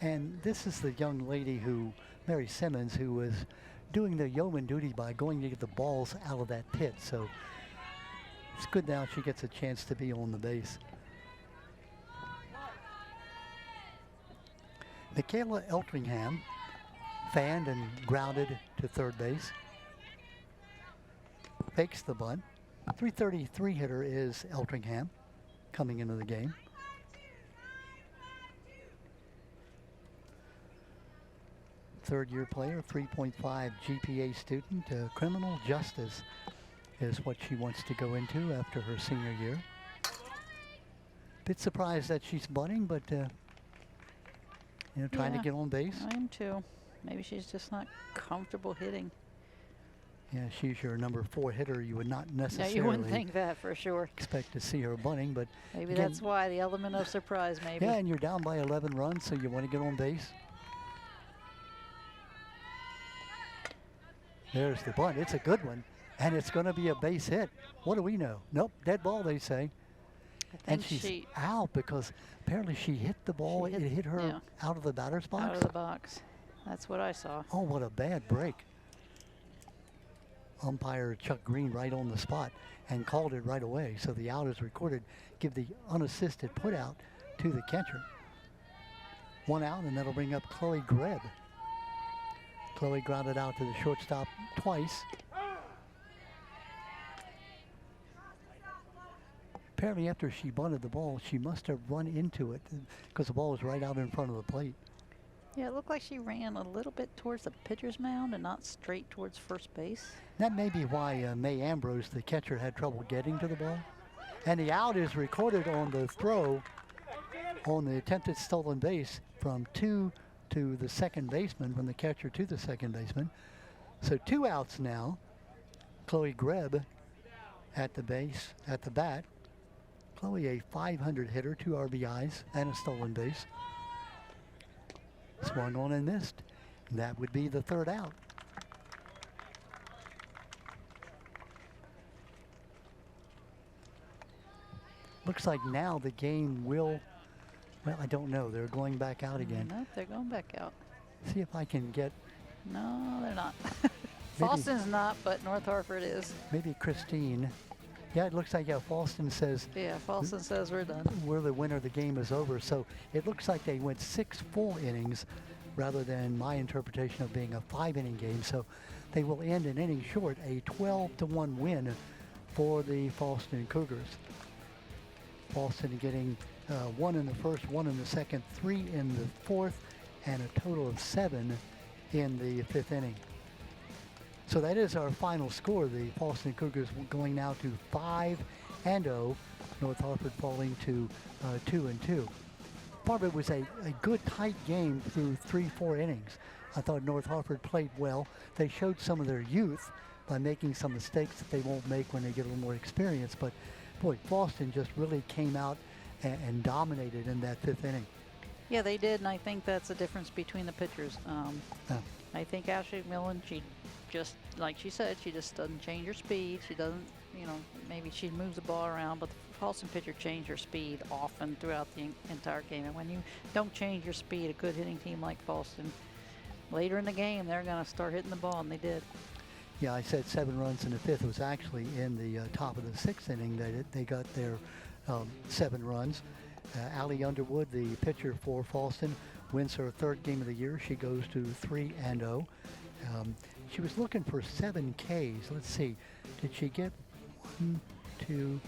And this is the young lady who, Mary Simmons, who was doing the yeoman duty by going to get the balls out of that pit. So it's good now she gets a chance to be on the base. Michaela Eltringham fanned and grounded to third base. Fakes the bunt. 333 hitter is Eltringham coming into the game. Third-year player, 3.5 GPA student. Criminal justice is what she wants to go into after her senior year. Bit surprised that she's bunting, but you know, trying to Yeah, get on base. I am too. Maybe she's just not comfortable hitting. Yeah, she's your number 4 hitter. You would not No, necessarily you wouldn't think that for sure. expect to see her bunting, but Maybe again, that's why the element of surprise. Maybe. yeah, and you're down by 11 runs, so you want to get on base. There's the bunt. It's a good one, and it's going to be a base hit. What do we know? Nope, dead ball, they say. I And think she's she out because apparently she hit the ball. She It hit her yeah. out of the batter's box. out of the box. That's what I saw. Oh, what a bad break. Umpire Chuck Green right on the spot and called it right away. So the out is recorded. Give the unassisted put out to the catcher. 1 out, and that'll bring up Chloe Greb. Chloe grounded out to the shortstop twice. Apparently after she bunted the ball, she must have run into it because the ball was right out in front of the plate. Yeah, it looked like she ran a little bit towards the pitcher's mound and not straight towards first base. That may be why May Ambrose, the catcher, had trouble getting to the ball. And the out is recorded on the throw on the attempted stolen base from 2 to the second baseman, from the catcher to the second baseman. So 2 outs now. Chloe Greb at the base, at the bat. Chloe, a 500 hitter, 2 RBIs and a stolen base. Swung on and missed. That would be the 3rd out. looks like now the game will, well, I don't know. They're going back out again. Nope, they're going back out. See if I can get No, they're not. Maybe- Fallston's not, but North Harford is. maybe Christine. Yeah, it looks like, yeah, Fallston says Yeah, Fallston says we're done. we're the winner, the game is over. So it looks like they went 6 full innings rather than my interpretation of being a 5-inning game. So they will end an inning short, a 12-1 win for the Fallston Cougars. Fallston getting 1 in the first, 1 in the second, 3 in the fourth, and a total of 7 in the 5th inning. So that is our final score. The Fallston Cougars going now to 5-0. North Harford falling to 2-2. Part of it was a good tight game through 3-4 innings. I thought North Harford played well. They showed some of their youth by making some mistakes that they won't make when they get a little more experience. But boy, Fallston just really came out and dominated in that 5th inning. Yeah, they did, and I think that's the difference between the pitchers. Yeah. I think Ashley McMillan, she just, like she said, she just doesn't change her speed. She doesn't, you know, maybe she moves the ball around, but the Fallston pitcher changed her speed often throughout the entire game. And when you don't change your speed, a good hitting team like Fallston, later in the game, they're going to start hitting the ball, and they did. Yeah, I said 7 runs in the 5th. It was actually in the top of the 6th inning that they got their 7 runs. Allie Underwood, the pitcher for Fallston, wins her 3rd game of the year. She goes to 3-0. She was looking for 7 Ks. Let's see. Did she get 1, 2?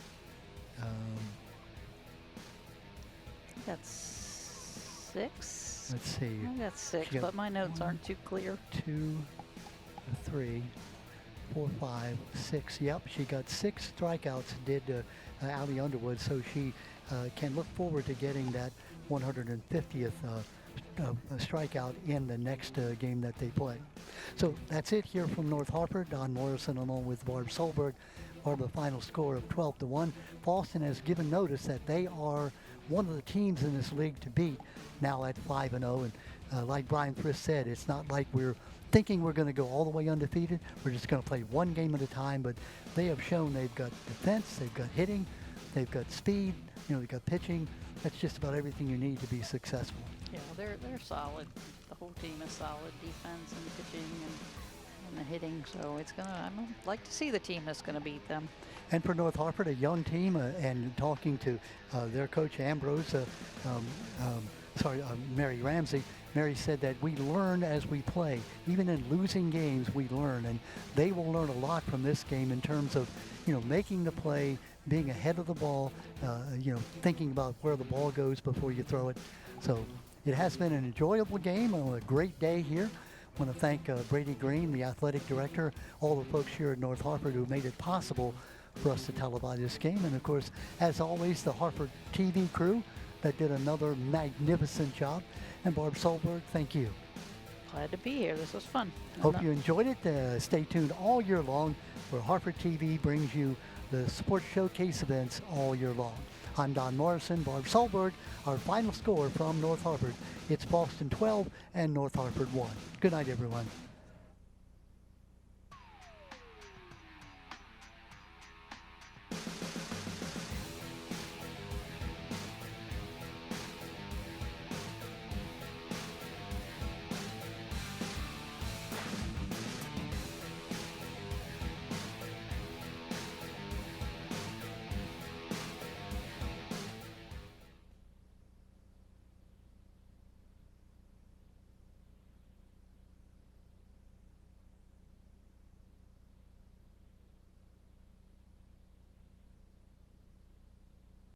That's 6. Let's see. I got 6, She got but my notes aren't too clear. 2, 3, 4, 5, 6. Yep, she got 6 strikeouts, did Allie Underwood, so she can look forward to getting that 150th strikeout in the next game that they play. So that's it here from North Harford. Don Morrison along with Barb Solberg. Barb, the final score of 12-1. Fallston has given notice that they are one of the teams in this league to beat now at 5-0. And like Brian Frisk said, it's not like we're thinking we're going to go all the way undefeated. We're just going to play one game at a time. But they have shown they've got defense, they've got hitting, they've got speed, they've got pitching. That's just about everything you need to be successful. Yeah, they're solid. The whole team is solid. Defense and pitching and the hitting. So it's gonna. I'd like to see the team that's gonna beat them. And for North Harford, a young team, and talking to their coach Ambrose, Mary Ramsey. Mary said that we learn as we play. Even in losing games, we learn, and they will learn a lot from this game in terms of, making the play, being ahead of the ball, thinking about where the ball goes before you throw it. So it has been an enjoyable game, a great day here. I want to thank Brady Green, the athletic director, all the folks here at North Harford who made it possible for us to televise this game. And of course, as always, the Harford TV crew that did another magnificent job. And Barb Solberg, thank you. Glad to be here. This was fun. Hope you enjoyed it. Stay tuned all year long, where Harford TV brings you the sports showcase events all year long. I'm Don Morrison, Barb Solberg. Our final score from North Harford. It's Fallston 12 and North Harford 1. Good night, everyone.